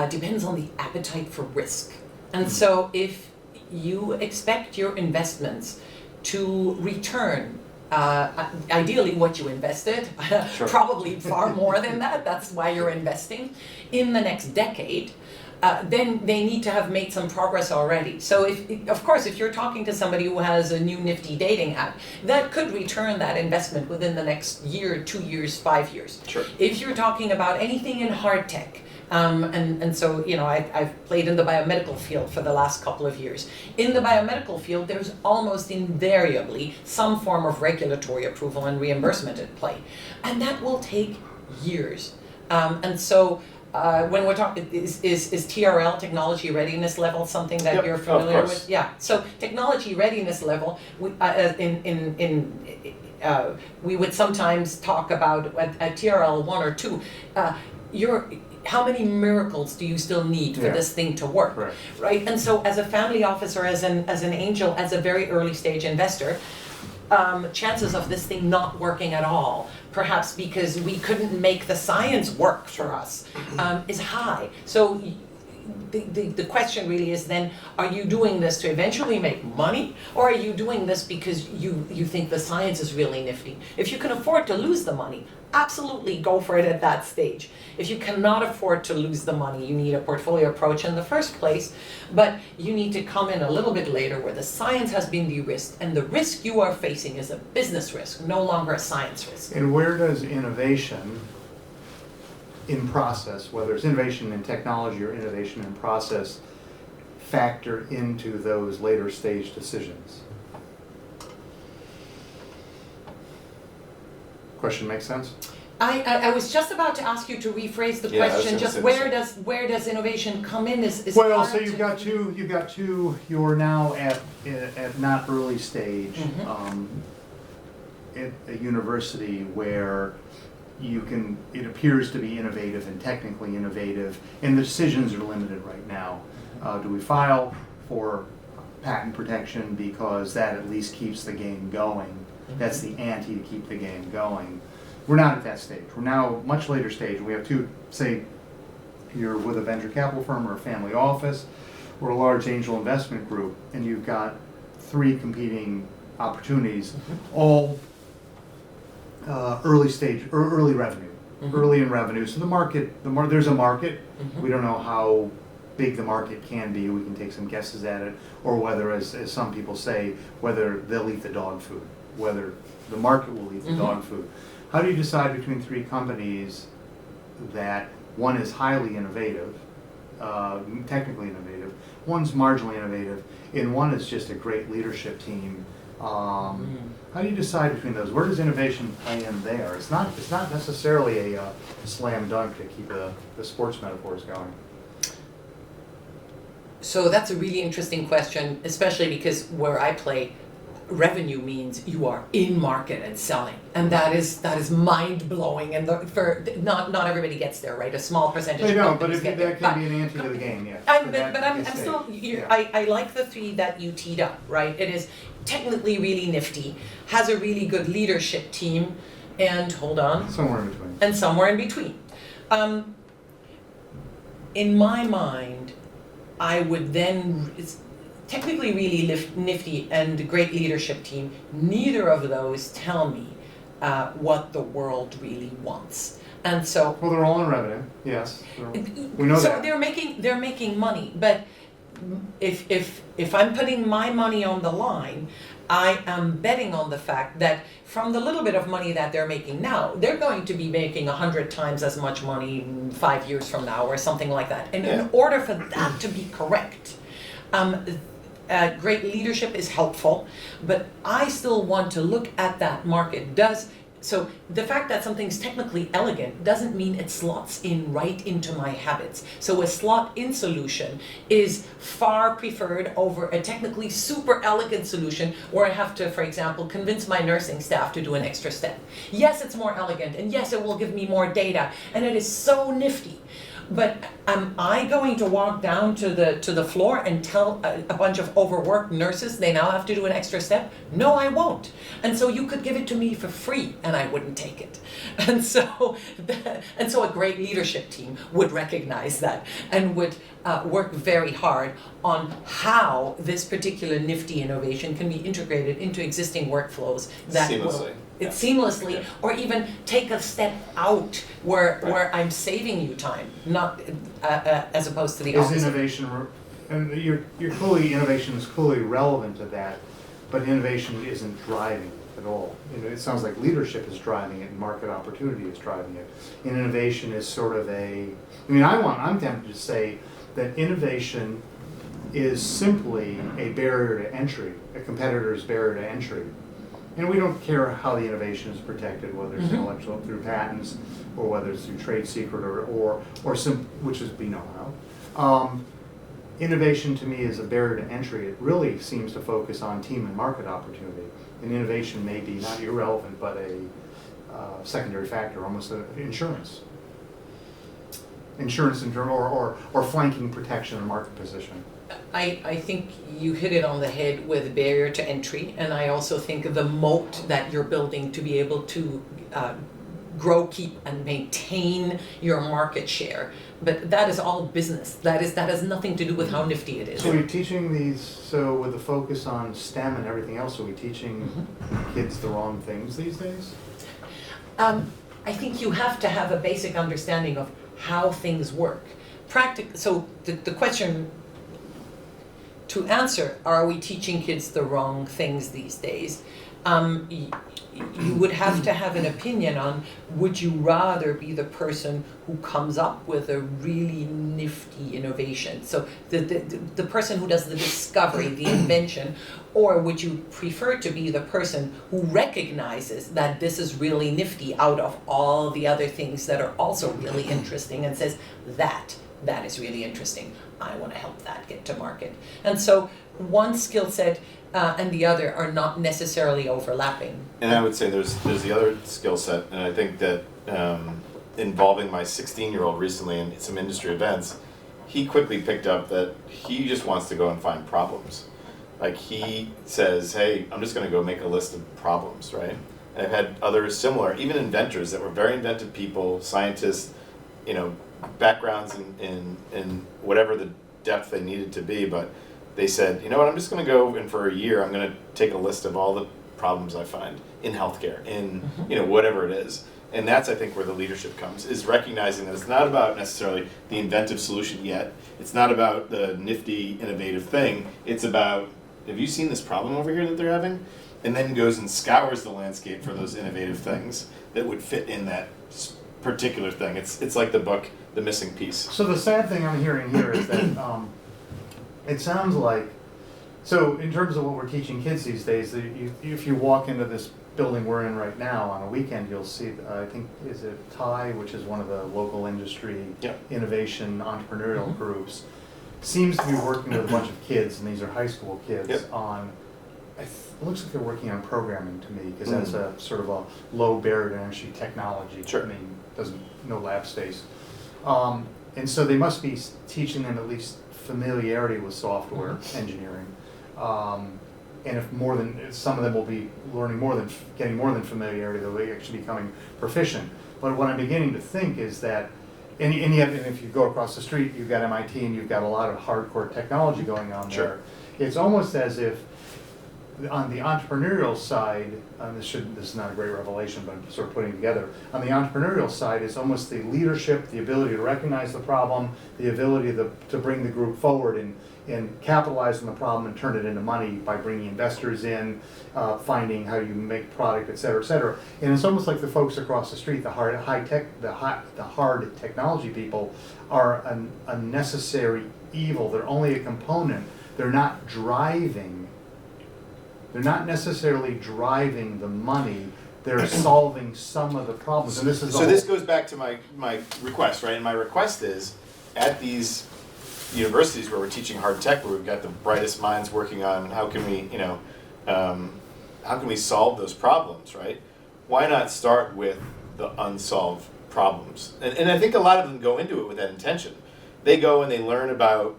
depends on the appetite for risk. And so if you expect your investments to return ideally what you invested, Sure. probably far more than that, that's why you're investing, in the next decade, then they need to have made some progress already. So of course, if you're talking to somebody who has a new nifty dating app, that could return that investment within the next year, 2 years, 5 years. Sure. If you're talking about anything in hard tech, and so, I've played in the biomedical field for the last couple of years. In the biomedical field, there's almost invariably some form of regulatory approval and reimbursement at play. And that will take years. And so, when we're talking, is TRL, technology readiness level, something that Yep, you're of familiar course. with? Yeah. So technology readiness level, we would sometimes talk about at TRL 1 or 2. How many miracles do you still need for this thing to work, right? And so, as a family officer, as an angel, as a very early stage investor, chances of this thing not working at all, perhaps because we couldn't make the science work for us, is high. So the question really is then, are you doing this to eventually make money, or are you doing this because you think the science is really nifty? If you can afford to lose the money, absolutely go for it at that stage. If you cannot afford to lose the money, you need a portfolio approach in the first place, but you need to come in a little bit later where the science has been de-risked, and the risk you are facing is a business risk, no longer a science risk. And where does innovation in process, whether it's innovation in technology or innovation in process, factor into those later stage decisions? Question makes sense? I was just about to ask you to rephrase the Yeah, I was question. gonna Just say the where does innovation come in? Is Well, hard so you've got two. You're now at not early stage, at a university where it appears to be innovative and technically innovative, and the decisions are limited right now. Do we file for patent protection because that at least keeps the game going? That's the ante to keep the game going. We're not at that stage. We're now much later stage. We have two, say, you're with a venture capital firm or a family office or a large angel investment group, and you've got 3 competing opportunities, all early stage or early revenue, early in revenue. So there's a market. We don't know how big the market can be. We can take some guesses at it, or whether, as some people say, whether they'll eat the dog food, whether the market will eat the dog food. How do you decide between 3 companies that one is highly innovative, technically innovative, one's marginally innovative, and one is just a great leadership team? How do you decide between those? Where does innovation play in there? It's not necessarily a slam dunk to keep the sports metaphors going. So that's a really interesting question, especially because where I play, revenue means you are in market and selling, and that is mind blowing. And not everybody gets there, right? A small percentage. They of don't, but companies get that there. can be an ante to the game, yeah. I'm still. I like the 3 that you teed up, right? It is technically really nifty, has a really good leadership team, and Somewhere in between. and somewhere in between. In my mind, I would then, it's technically really nifty and great leadership team. Neither of those tell me what the world really wants. And so, Well, they're all in revenue, yes. We know so that. they're making money, but if I'm putting my money on the line, I am betting on the fact that from the little bit of money that they're making now, they're going to be making 100 times as much money 5 years from now or something like that. And in order for that to be correct, great leadership is helpful, but I still want to look at that market. So the fact that something's technically elegant doesn't mean it slots in right into my habits. So a slot-in solution is far preferred over a technically super elegant solution where I have to, for example, convince my nursing staff to do an extra step. Yes, it's more elegant, and yes, it will give me more data, and it is so nifty. But am I going to walk down to the floor and tell a bunch of overworked nurses they now have to do an extra step? No, I won't. And so you could give it to me for free, and I wouldn't take it. And so a great leadership team would recognize that and would work very hard on how this particular nifty innovation can be integrated into existing workflows that seamlessly. Seamlessly, Yeah. or even take a step out where I'm saving you time. Not as opposed to the Is opposite. and innovation is clearly relevant to that, but innovation isn't driving it at all. It sounds like leadership is driving it and market opportunity is driving it. And innovation is sort of I'm tempted to say that innovation is simply a barrier to entry, a competitor's barrier to entry. And we don't care how the innovation is protected, whether it's intellectual through patents or whether it's through trade secret or which is we know how. Innovation to me is a barrier to entry. It really seems to focus on team and market opportunity. And innovation may be not irrelevant, but a secondary factor, almost insurance. Insurance in turn, or flanking protection and market position. I think you hit it on the head with barrier to entry, and I also think the moat that you're building to be able to grow, keep, and maintain your market share. But that is all business. That has nothing to do with how nifty it is. So are we teaching these, so with the focus on STEM and everything else, are we teaching kids the wrong things these days? I think you have to have a basic understanding of how things work. So the question to answer, are we teaching kids the wrong things these days? You would have to have an opinion on, would you rather be the person who comes up with a really nifty innovation? So the person who does the discovery, the invention, or would you prefer to be the person who recognizes that this is really nifty out of all the other things that are also really interesting and says, that is really interesting. I want to help that get to market. And so one skill set and the other are not necessarily overlapping. And I would say there's the other skill set, and I think that involving my 16-year-old recently in some industry events, he quickly picked up that he just wants to go and find problems. Like he says, hey, I'm just going to go make a list of problems, right? And I've had others similar, even inventors that were very inventive people, scientists, backgrounds in whatever the depth they needed to be, but they said, you know what, I'm just going to go and for a year I'm going to take a list of all the problems I find in healthcare, in whatever it is. And that's, I think, where the leadership comes, is recognizing that it's not about necessarily the inventive solution yet. It's not about the nifty, innovative thing. It's about, have you seen this problem over here that they're having? And then goes and scours the landscape for those innovative things that would fit in that particular thing. It's like the book, The Missing Piece. So the sad thing I'm hearing here is that it sounds like, so in terms of what we're teaching kids these days, if you walk into this building we're in right now on a weekend, you'll see, I think, is it TIE, which is one of the local industry innovation entrepreneurial groups, seems to be working with a bunch of kids, and these are high school kids, on, it looks like they're working on programming to me, because that's a sort of a low barrier to entry technology. Sure. I mean, no lab space. And so they must be teaching them at least familiarity with software engineering. And if some of them will be getting more than familiarity, they'll be actually becoming proficient. But what I'm beginning to think is that, and if you go across the street, you've got MIT and you've got a lot of hardcore technology going on there. It's almost as if on the entrepreneurial side, this is not a great revelation, but I'm sort of putting it together. On the entrepreneurial side, it's almost the leadership, the ability to recognize the problem, the ability to bring the group forward and capitalize on the problem and turn it into money by bringing investors in, finding how you make product, et cetera, et cetera. And it's almost like the folks across the street, the hard technology people, are a necessary evil. They're only a component. They're not driving. They're not necessarily driving the money. They're solving some of the problems. And this is this goes back to my request, right? And my request is, at these universities where we're teaching hard tech, where we've got the brightest minds working on how can we solve those problems, right? Why not start with the unsolved problems? And I think a lot of them go into it with that intention. They go and they learn about,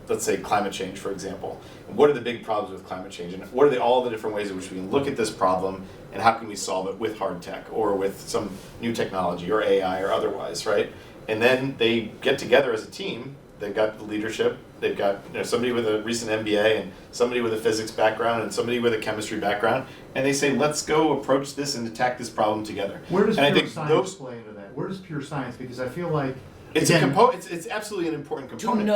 let's say climate change, for example. And what are the big problems with climate change? And what are all the different ways in which we can look at this problem and how can we solve it with hard tech or with some new technology or AI or otherwise, right? And then they get together as a team. They've got the leadership. They've got somebody with a recent MBA and somebody with a physics background and somebody with a chemistry background. And they say, let's go approach this and attack this problem together. Where does pure science play into that? Where does pure science? Because I feel like It's a component. It's absolutely an important component.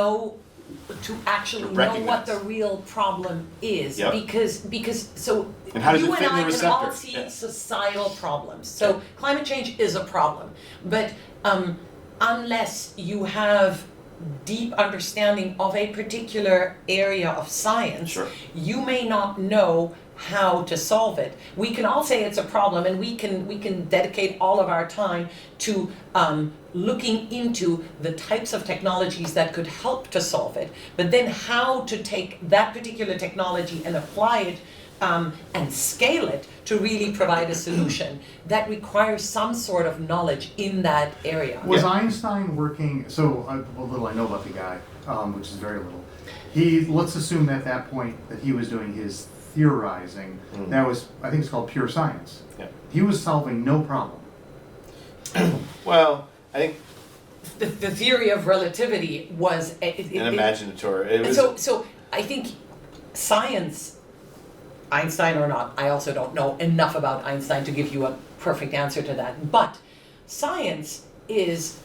To actually know recognize what the real problem is, Yep. because so And how does you it and fit in I the can all receptors? see Yeah. societal problems. So climate change is a problem, but unless you have deep understanding of a particular area of science, Sure. you may not know how to solve it. We can all say it's a problem, and we can dedicate all of our time to looking into the types of technologies that could help to solve it. But then how to take that particular technology and apply it and scale it to really provide a solution that requires some sort of knowledge in that area. Was Einstein working, so what little I know about the guy, which is very little, let's assume at that point that he was doing his theorizing, that was, I think it's called pure science. Yeah. He was solving no problem. Well, I think The theory of relativity was an imaginator. It was, so I think science, Einstein or not, I also don't know enough about Einstein to give you a perfect answer to that. But science is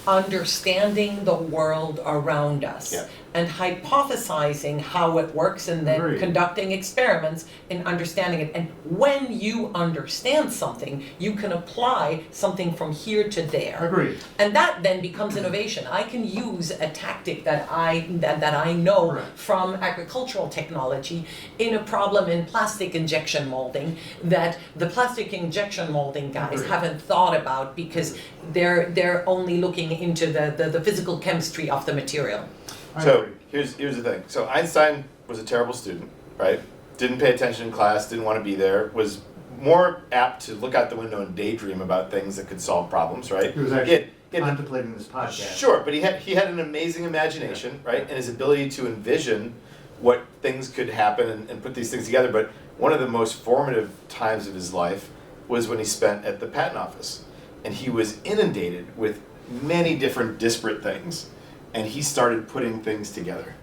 understanding the world around us and hypothesizing how it works and then Agreed. conducting experiments and understanding it. And when you understand something, you can apply something from here to there. Agreed. And that then becomes innovation. I can use a tactic that I know Right. from agricultural technology in a problem in plastic injection molding that the plastic injection molding guys Agreed. haven't thought about because they're only looking into the physical chemistry of the material. so here's the thing. So Einstein was a terrible student, right? Didn't pay attention in class, didn't want to be there, was more apt to look out the window and daydream about things that could solve problems, right? He was actually He had- contemplating this podcast. Sure, but he had an amazing imagination, right? And his ability to envision what things could happen and put these things together. But one of the most formative times of his life was when he spent at the patent office. And he was inundated with many different disparate things. And he started putting things together.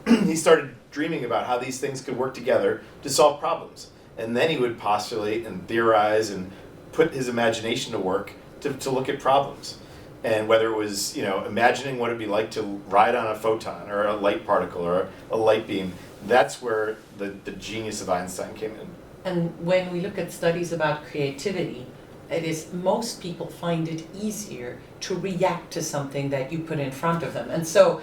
He started dreaming about how these things could work together to solve problems. And then he would postulate and theorize and put his imagination to work to look at problems. And whether it was, imagining what it'd be like to ride on a photon or a light particle or a light beam, that's where the genius of Einstein came in. And when we look at studies about creativity, it is most people find it easier to react to something that you put in front of them. And so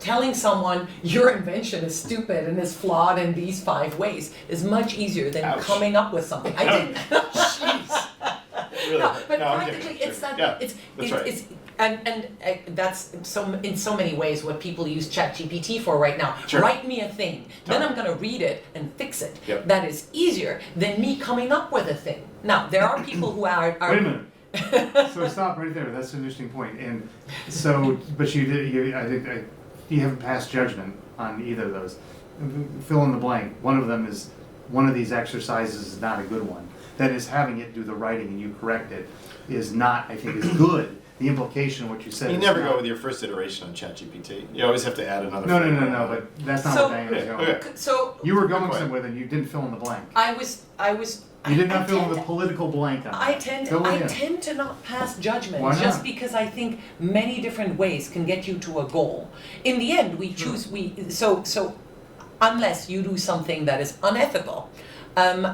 telling someone your invention is stupid and is flawed in these 5 ways is much easier than Ouch. coming up with something. I didn't. Jeez. Really? No, but No, I'm practically kidding. it's that Yeah, it's that's it's, right. it's that's in so many ways what people use ChatGPT for right now. Sure. Write me a thing, then Totally. I'm going to read it and fix it. Yep. That is easier than me coming up with a thing. Now there are people who are Wait a minute. So stop right there. That's an interesting point. And so, but I think you haven't passed judgment on either of those. Fill in the blank. One of them is one of these exercises is not a good one. That is, having it do the writing and you correct it is not, I think, is good. The implication of what you said. You is never not- go with your first iteration on ChatGPT. You always have to add another. No, framework. but that's not So- what Diane was going. Okay. So You were going Good point. somewhere, then you didn't fill in the blank. I was You did I not fill in tend the to- political blank on I that. tend Fill it I in. tend to not pass judgment Why just not? because I think many different ways can get you to a goal. In the end, we choose so unless you do something that is unethical,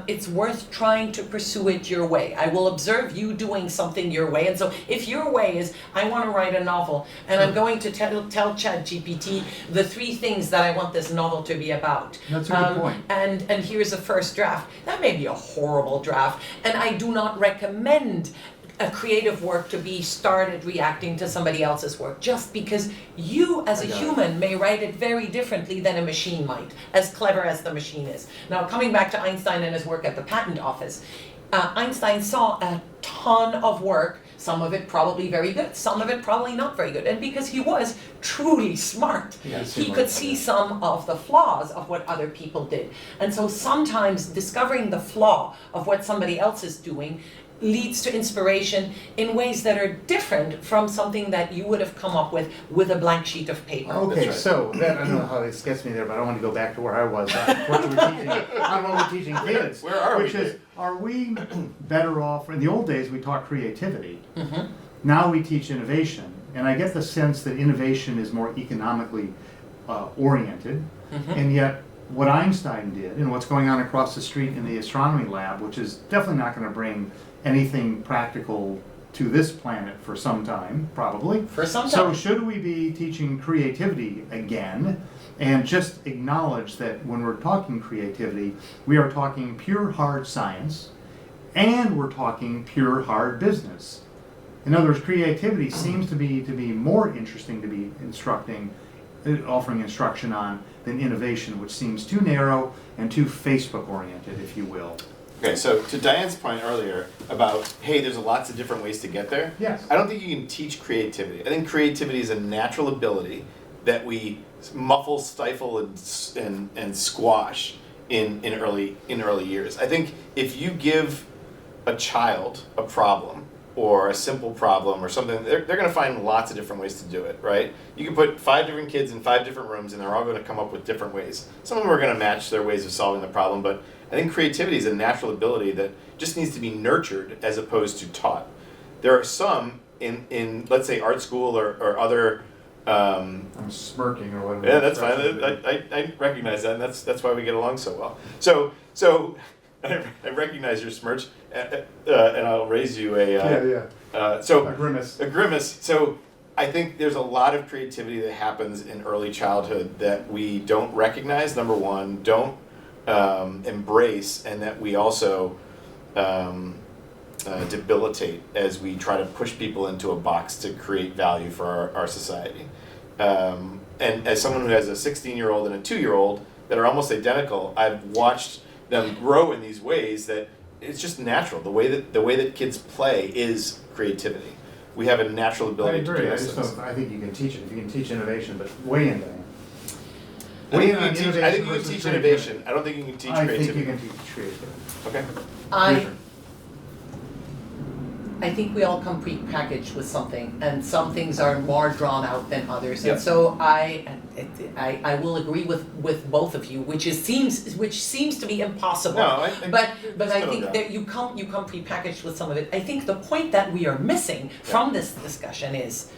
it's worth trying to pursue it your way. I will observe you doing something your way, and so if your way is, I want to write a novel, and I'm going to tell ChatGPT the 3 things that I want this novel to be about. That's a good point. And here's a first draft. That may be a horrible draft, and I do not recommend a creative work to be started reacting to somebody else's work, just because you as a I got it. human may write it very differently than a machine might, as clever as the machine is. Now, coming back to Einstein and his work at the patent office, Einstein saw a ton of work, some of it probably very good, some of it probably not very good. And because he was truly smart, he could see some of the flaws of what other people did. And so sometimes discovering the flaw of what somebody else is doing leads to inspiration in ways that are different from something that you would have come up with a blank sheet of paper. Okay, right. so I don't know how this gets me there, but I want to go back to where I was on what we're teaching kids. Where are we, Which is, Dave? are we better off? In the old days, we taught creativity. Mm-hmm. Now we teach innovation. And I get the sense that innovation is more economically oriented. And yet, what Einstein did and what's going on across the street in the astronomy lab, which is definitely not going to bring anything practical to this planet for some time, probably. For some time. So should we be teaching creativity again? And just acknowledge that when we're talking creativity, we are talking pure hard science, and we're talking pure hard business. In other words, creativity seems to be more interesting to be offering instruction on than innovation, which seems too narrow and too Facebook oriented, if you will. Okay, so to Diane's point earlier about, hey, there's lots of different ways to get there. Yes. I don't think you can teach creativity. I think creativity is a natural ability that we muffle, stifle, and squash in early years. I think if you give a child a problem or a simple problem or something, they're going to find lots of different ways to do it, right? You can put 5 different kids in 5 different rooms and they're all going to come up with different ways. Some of them are going to match their ways of solving the problem, but I think creativity is a natural ability that just needs to be nurtured as opposed to taught. There are some in let's say art school or other I'm smirking or whatever. yeah, that's fine. I recognize that, and that's why we get along so well. So I recognize your smirch, and I'll raise you a a grimace. A grimace. So I think there's a lot of creativity that happens in early childhood that we don't recognize. Number one, don't embrace, and that we also debilitate as we try to push people into a box to create value for our society. And as someone who has a 16-year-old and a 2-year-old that are almost identical, I've watched them grow in these ways that it's just natural. The way that kids play is creativity. We have a natural ability to do this. I think you can teach it. If you can teach innovation, but weigh in, Diane. I think you can teach innovation. I don't think you can teach creativity. I think you can teach creativity. Okay. I think we all come pre-packaged with something, and some things are more drawn out than others. Yep. And so I will agree with both of you, which seems to be impossible. No, but I think that you come pre-packaged with some of it. I think the point that we are missing from this discussion is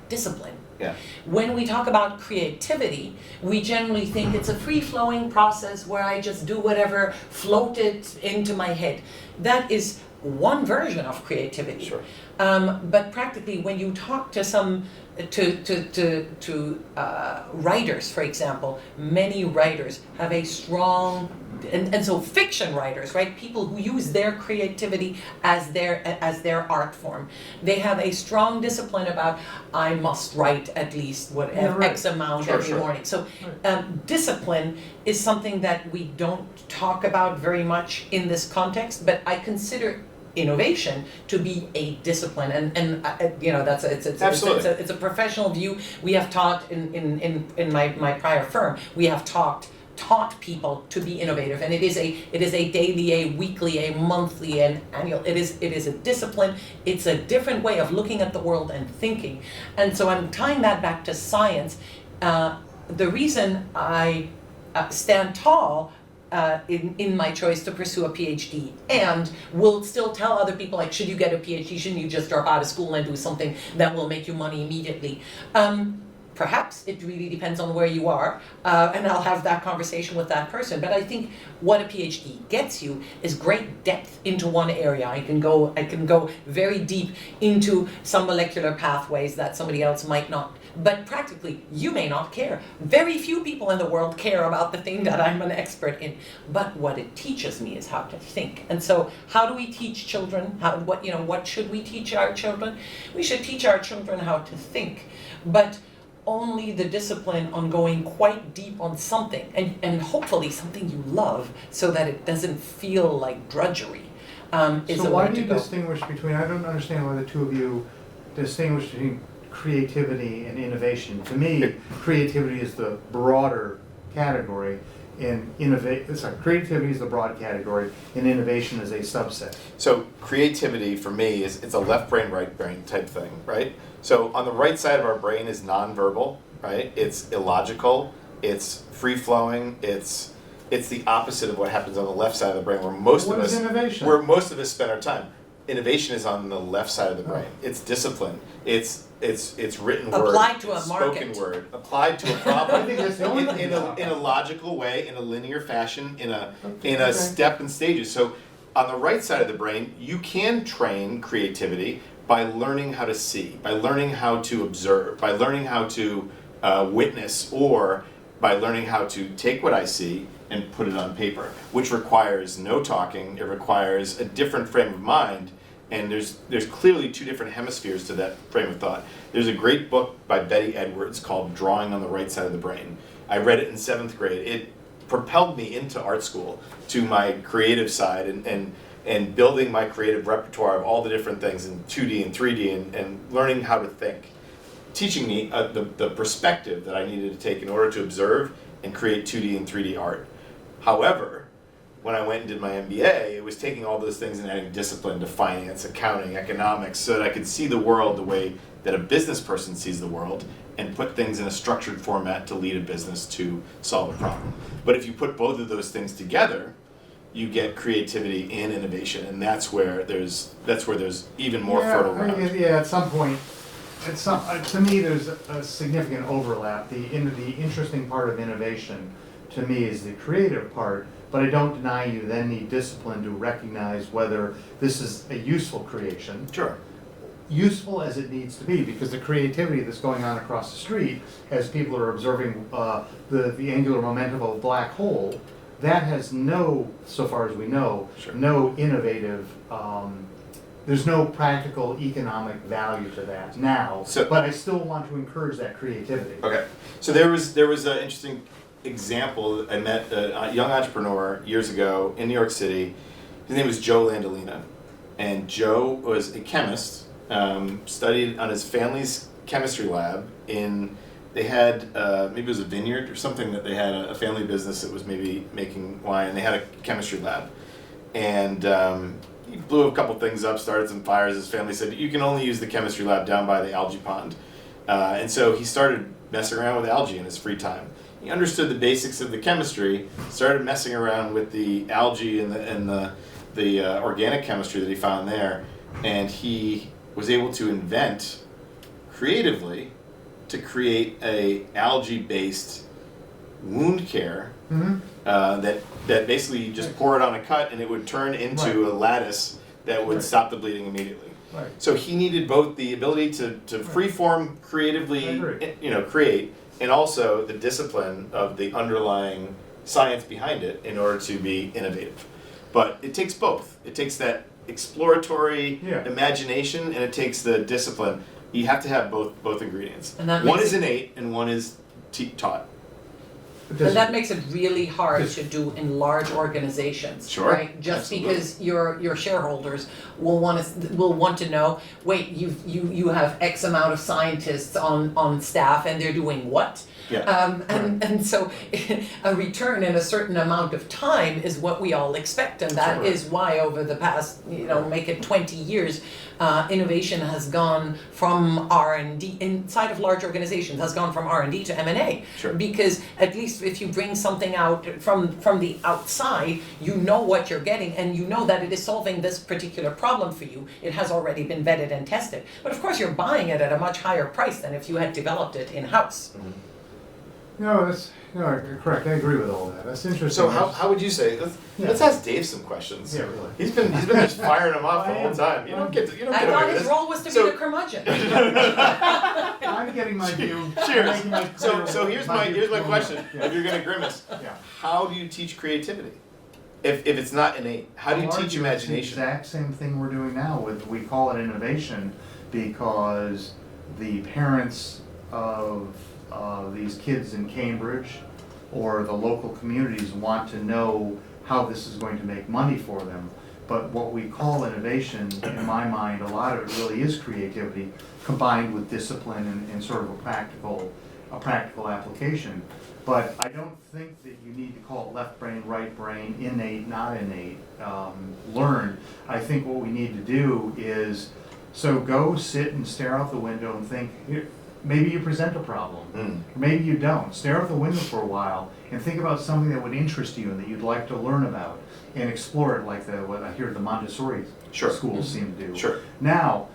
discipline. Yeah. When we talk about creativity, we generally think it's a free-flowing process where I just do whatever floated into my head. That is one version of creativity. Sure. But practically, when you talk to some writers, for example, many writers have a strong and so fiction writers, right? People who use their creativity as their art form. They have a strong discipline about I must write at least X amount every morning. So discipline is something that we don't talk about very much in this context, but I consider innovation to be a discipline, and that's it's a professional view. We have taught in my prior firm. We have taught people to be innovative, and it is a daily, a weekly, a monthly, and annual. It is a discipline. It's a different way of looking at the world and thinking, and so I'm tying that back to science. The reason I stand tall in my choice to pursue a PhD, and will still tell other people, like, should you get a PhD, shouldn't you just drop out of school and do something that will make you money immediately? Perhaps it really depends on where you are, and I'll have that conversation with that person. But I think what a PhD gets you is great depth into one area. I can go very deep into some molecular pathways that somebody else might not. But practically, you may not care. Very few people in the world care about the thing that I'm an expert in. But what it teaches me is how to think. And so, how do we teach children? What should we teach our children? We should teach our children how to think, but only the discipline on going quite deep on something, and hopefully something you love, so that it doesn't feel like drudgery. So why do you distinguish between? I don't understand why the two of you distinguish between creativity and innovation. To me, creativity is the broader category, and creativity is the broad category, and innovation is a subset. So creativity for me it's a left brain, right brain type thing, right? So on the right side of our brain is nonverbal, right? It's illogical, it's free flowing, it's the opposite of what happens on the left side of the brain, where most of us spend our time. innovation is on the left side of the brain. It's discipline. It's written word. Applied to a spoken market. word. Applied to a problem. I think that's the only thing in a logical way, in a linear fashion, in a step and stages. So on the right side of the brain, you can train creativity by learning how to see, by learning how to observe, by learning how to witness, or by learning how to take what I see and put it on paper, which requires no talking. It requires a different frame of mind, and there's clearly two different hemispheres to that frame of thought. There's a great book by Betty Edwards called Drawing on the Right Side of the Brain. I read it in 7th grade. It propelled me into art school, to my creative side, and building my creative repertoire of all the different things in 2D and 3D, and learning how to think, teaching me the perspective that I needed to take in order to observe and create 2D and 3D art. However, when I went and did my MBA, it was taking all those things and adding discipline to finance, accounting, economics, so that I could see the world the way that a business person sees the world, and put things in a structured format to lead a business to solve a problem. But if you put both of those things together, you get creativity and innovation, and that's where there's even more fertile ground. Yeah, at some point, to me, there's a significant overlap. The interesting part of innovation, to me, is the creative part, but I don't deny you then need discipline to recognize whether this is a useful creation. Sure. Useful as it needs to be, because the creativity that's going on across the street, as people are observing the angular momentum of a black hole, that has no, so far as we know, Sure. no innovative, there's no practical economic value to that now, but I still want to encourage that creativity. Okay, so there was an interesting example. I met a young entrepreneur years ago in New York City. His name was Joe Landolina, and Joe was a chemist, studied on his family's chemistry lab they had, maybe it was a vineyard or something, that they had a family business that was maybe making wine, and they had a chemistry lab. And he blew a couple things up, started some fires. His family said, you can only use the chemistry lab down by the algae pond. And so he started messing around with algae in his free time. He understood the basics of the chemistry, started messing around with the algae and the organic chemistry that he found there, and he was able to invent creatively to create a algae-based wound care that basically you just pour it on a cut and it would turn into a lattice that would stop the bleeding immediately. Right. So he needed both the ability to freeform creatively, create, and also the discipline of the underlying science behind it in order to be innovative. But it takes both. It takes that exploratory imagination, and it takes the discipline. You have to have both ingredients. And that one is innate and one is taught. And that makes it really hard to do in large organizations, Sure, right? Just absolutely. because your shareholders will want to know, wait, you have X amount of scientists on staff, and they're doing what? Yeah. And so a return in a certain amount of time is what we all expect, and that Sure. is why over the past, make it 20 years, innovation has gone from R&D inside of large organizations, has gone from R&D to M&A. Sure. Because at least if you bring something out from the outside, you know what you're getting, and you know that it is solving this particular problem for you. It has already been vetted and tested. But of course, you're buying it at a much higher price than if you had developed it in-house. Mm-hmm. No, that's correct. I agree with all that. That's interesting. So how would you say? Let's ask Dave some questions. Yeah, really. He's been just firing them off the whole time. You don't get I thought away with his this. role was to So- be the curmudgeon. I'm getting my view. Cheers. I'm making my So here's my question. Yeah. If you're gonna grimace, Yeah. how do you teach creativity? If it's not innate, how do you I'll teach argue imagination? It's the exact same thing we're doing now. We call it innovation because the parents of these kids in Cambridge or the local communities want to know how this is going to make money for them. But what we call innovation, in my mind, a lot of it really is creativity combined with discipline and sort of a practical application. But I don't think that you need to call it left brain, right brain, innate, not innate, learned. I think what we need to do is, so go sit and stare out the window and think, maybe you present a problem. Maybe you don't. Stare out the window for a while and think about something that would interest you and that you'd like to learn about and explore it, like what I hear the Montessori schools seem to do. Sure. Now,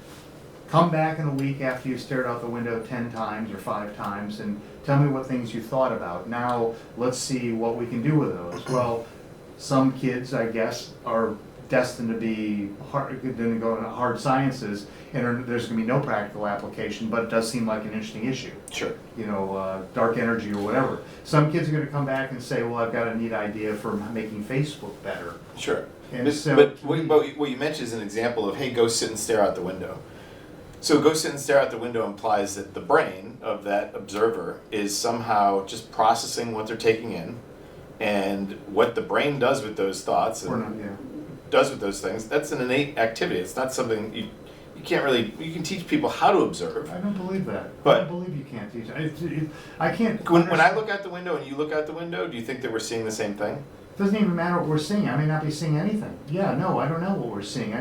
come back in a week after you stared out the window 10 times or 5 times and tell me what things you thought about. Now, let's see what we can do with those. Well, some kids, I guess, are destined to be hard, going to go into hard sciences, and there's going to be no practical application, but it does seem like an interesting issue. Sure. You know, dark energy or whatever. Some kids are going to come back and say, well, I've got a neat idea for making Facebook better. Sure. And but so, but what you mentioned is an example of, hey, go sit and stare out the window. So go sit and stare out the window implies that the brain of that observer is somehow just processing what they're taking in, and what the brain does with those thoughts does with those things, that's an innate activity. It's not something you can't really, you can teach people how to observe. I don't believe that. But I don't believe you can't teach. I can't. When I look out the window and you look out the window, do you think that we're seeing the same thing? It doesn't even matter what we're seeing. I may not be seeing anything. Yeah, no, I don't know what we're seeing.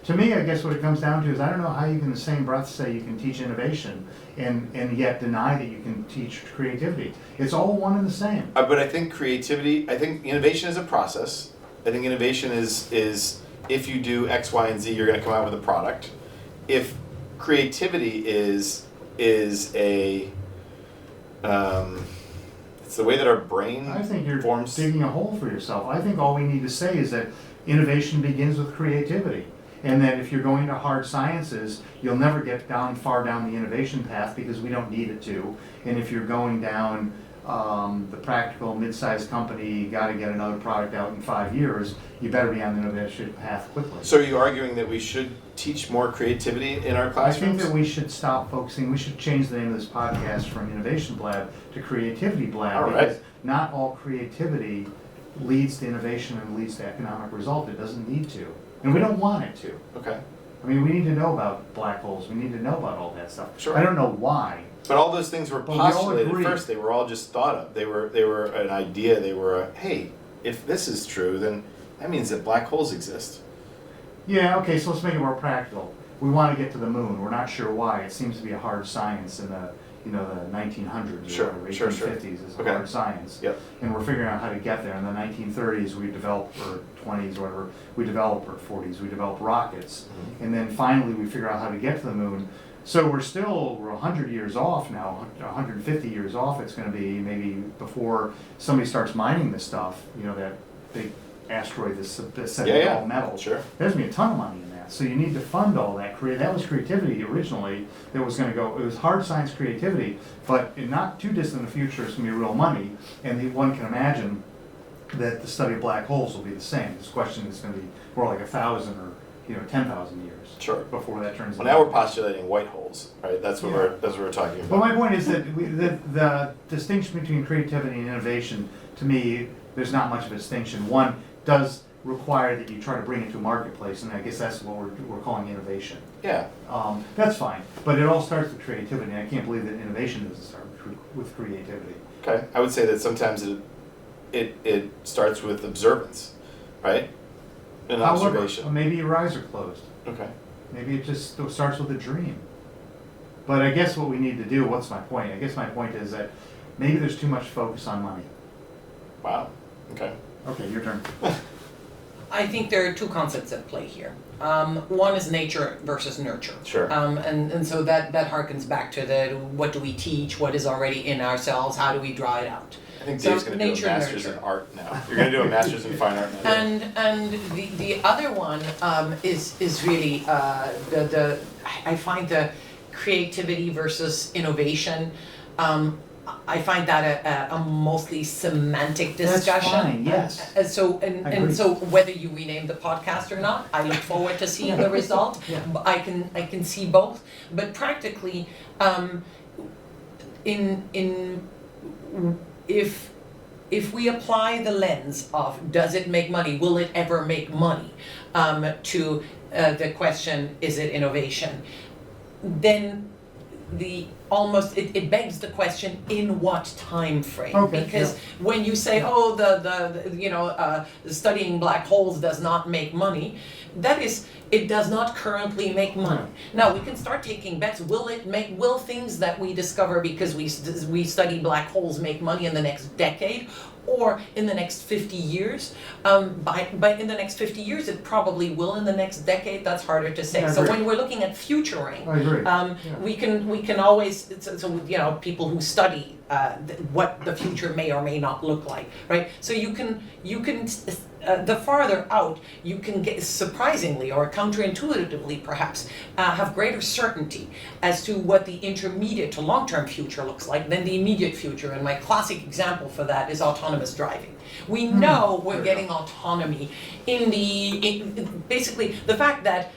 To me, I guess what it comes down to is I don't know how you can in the same breath say you can teach innovation and yet deny that you can teach creativity. It's all one and the same. But I think innovation is a process. I think innovation is if you do X, Y, and Z, you're going to come out with a product. If creativity is a it's the way that our brain I think you're forms. digging a hole for yourself. I think all we need to say is that innovation begins with creativity. And that if you're going to hard sciences, you'll never get far down the innovation path because we don't need it to. And if you're going down the practical mid-sized company, got to get another product out in 5 years, you better be on the innovation path quickly. So are you arguing that we should teach more creativity in our classrooms? I think that we should stop focusing, we should change the name of this podcast from Innovation Blab to Creativity Blab. All right. Because not all creativity leads to innovation and leads to economic result. It doesn't need to. And we don't want it to. Okay. I mean, we need to know about black holes. We need to know about all that stuff. Sure. I don't know why. But all those things were But we all postulated agree. first. They were all just thought of. They were an idea. They were hey, if this is true, then that means that black holes exist. Yeah, okay, so let's make it more practical. We want to get to the moon. We're not sure why. It seems to be a hard science in the the 1900s Sure, or sure, 1850s is a Okay. hard science. Yep. And we're figuring out how to get there. In the 1930s, we developed, or 20s, or whatever, we developed, or 40s, we developed rockets. And then finally we figure out how to get to the moon. So we're 100 years off now, 150 years off it's going to be, maybe before somebody starts mining this stuff, that big asteroid that's all metal. Sure. There's going to be a ton of money in that. So you need to fund all that. That was creativity originally that was going to go, it was hard science creativity, but in not too distant a future it's going to be real money, and one can imagine that the study of black holes will be the same. This question is going to be more like 1,000 or 10,000 years. Sure. Before that turns. Well, now we're postulating white holes, right? That's what we're talking about. Well, my point is that the distinction between creativity and innovation, to me, there's not much of a distinction. One does require that you try to bring it to a marketplace, and I guess that's what we're calling innovation. Yeah. That's fine, but it all starts with creativity, and I can't believe that innovation doesn't start with creativity. Okay. I would say that sometimes it starts with observance, right? An observation. Maybe your eyes are closed. Okay. Maybe it just starts with a dream. But I guess what we need to do, what's my point? I guess my point is that maybe there's too much focus on money. Wow. Okay. Okay, your turn. I think there are two concepts at play here. One is nature versus nurture. Sure. And so that harkens back to what do we teach, what is already in ourselves, how do we draw it out. I think Dave's going to do a master's in art now. You're going to do a master's in fine art now. And the other one is really I find the creativity versus innovation. I find that a mostly semantic discussion. That's fine, yes. And so whether you rename the podcast or not, I look forward to seeing the result. Yeah. I can see both, but practically, if we apply the lens of does it make money, will it ever make money, to the question is it innovation, then the almost it begs the question, in what time frame? Okay, Because when you say, oh, studying black holes does not make money, that is, it does not currently make money. Now we can start taking bets. Will things that we discover because we study black holes make money in the next decade, or in the next 50 years? By in the next 50 years, it probably will. In the next decade, that's harder to say. Yeah, I so agree. when we're looking at futuring, I agree. we can always, people who study what the future may or may not look like, right? So you can the farther out you can get, surprisingly or counterintuitively perhaps, have greater certainty as to what the intermediate to long-term future looks like than the immediate future. And my classic example for that is autonomous driving. We know we're getting autonomy in basically the fact that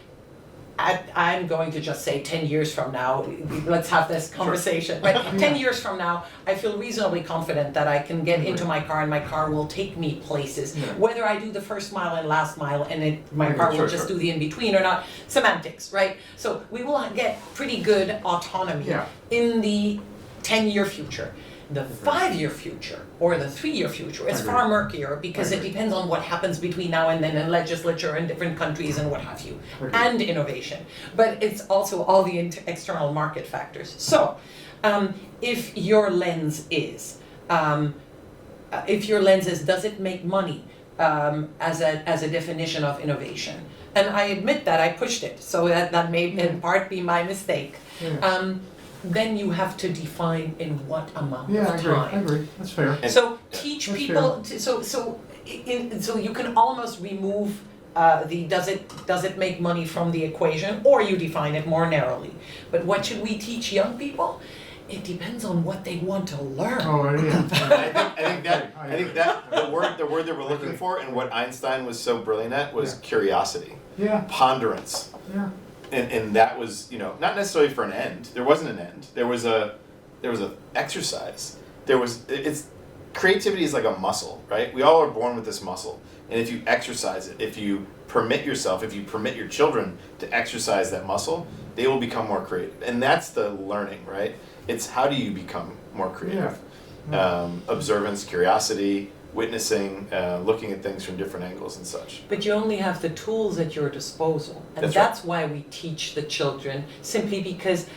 I'm going to just say 10 years from now, let's have this conversation, right? 10 years from now, I feel reasonably confident that I can get into my car and my car will take me places. Yeah. Whether I do the first mile and last mile and my car will just do the in-between or not, semantics, right? So we will get pretty good autonomy in the 10-year future. The 5-year future or the 3-year future is far murkier because it depends on what happens between now and then in legislature in different countries and what have you, and innovation. But it's also all the external market factors. So, if your lens is, does it make money as a definition of innovation? And I admit that I pushed it, so that may in part be my mistake. Then you have to define in what amount of time. I agree. That's fair. So teach people. So you can almost remove the does it make money from the equation, or you define it more narrowly. But what should we teach young people? It depends on what they want to learn. Oh, yeah. I think that the word that we're looking for, and what Einstein was so brilliant at, was curiosity, ponderance. Yeah. And that was, not necessarily for an end. There wasn't an end. There was a exercise. Creativity is like a muscle, right? We all are born with this muscle. And if you exercise it, if you permit yourself, if you permit your children to exercise that muscle, they will become more creative. And that's the learning, right? It's how do you become more creative? Observance, curiosity, witnessing, looking at things from different angles and such. But you only have the tools at your disposal. And that's why we teach the children, simply because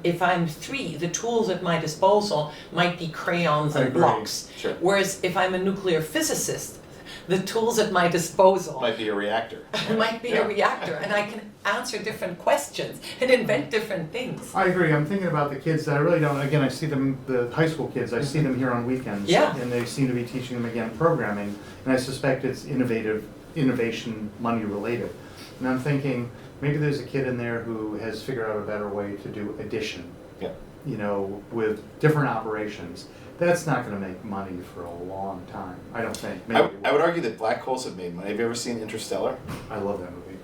if I'm 3, the tools at my disposal might be crayons and blocks. Sure. Whereas if I'm a nuclear physicist, the tools at my disposal might be a reactor. Might be a reactor, and I can answer different questions and invent different things. I agree. I'm thinking about the kids that I really don't. Again, I see them, the high school kids. I see them here on weekends, and they seem to be teaching them again programming. And I suspect it's innovation, money related. And I'm thinking maybe there's a kid in there who has figured out a better way to do addition. With different operations. That's not going to make money for a long time. I don't think. I would argue that black holes have made money. Have you ever seen Interstellar? I love that movie.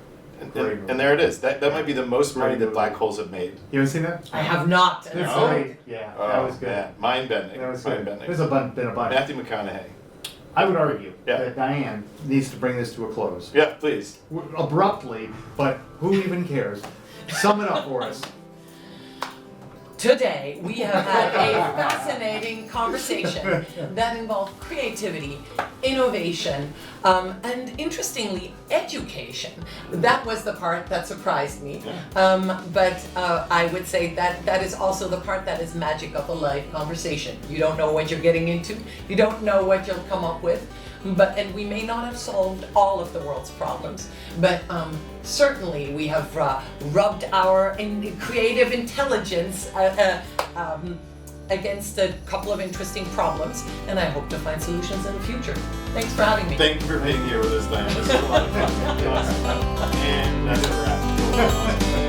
And there it is. That might be the most money that black holes have made. You haven't seen that? I have not. That's great. Yeah, that was good. Yeah. Mind-bending. That was good. Mind-bending. There's been a bunch. Matthew McConaughey. I would argue that Diane needs to bring this to a close. Yeah, please. Abruptly, but who even cares? Sum it up for us. Today, we have had a fascinating conversation that involved creativity, innovation, and interestingly, education. That was the part that surprised me. But I would say that is also the part that is magic of a live conversation. You don't know what you're getting into. You don't know what you'll come up with. And we may not have solved all of the world's problems, but certainly we have rubbed our creative intelligence against a couple of interesting problems, and I hope to find solutions in the future. Thanks for having me. Thank you for being here with us, Diane. This was a lot of fun. And that's a wrap.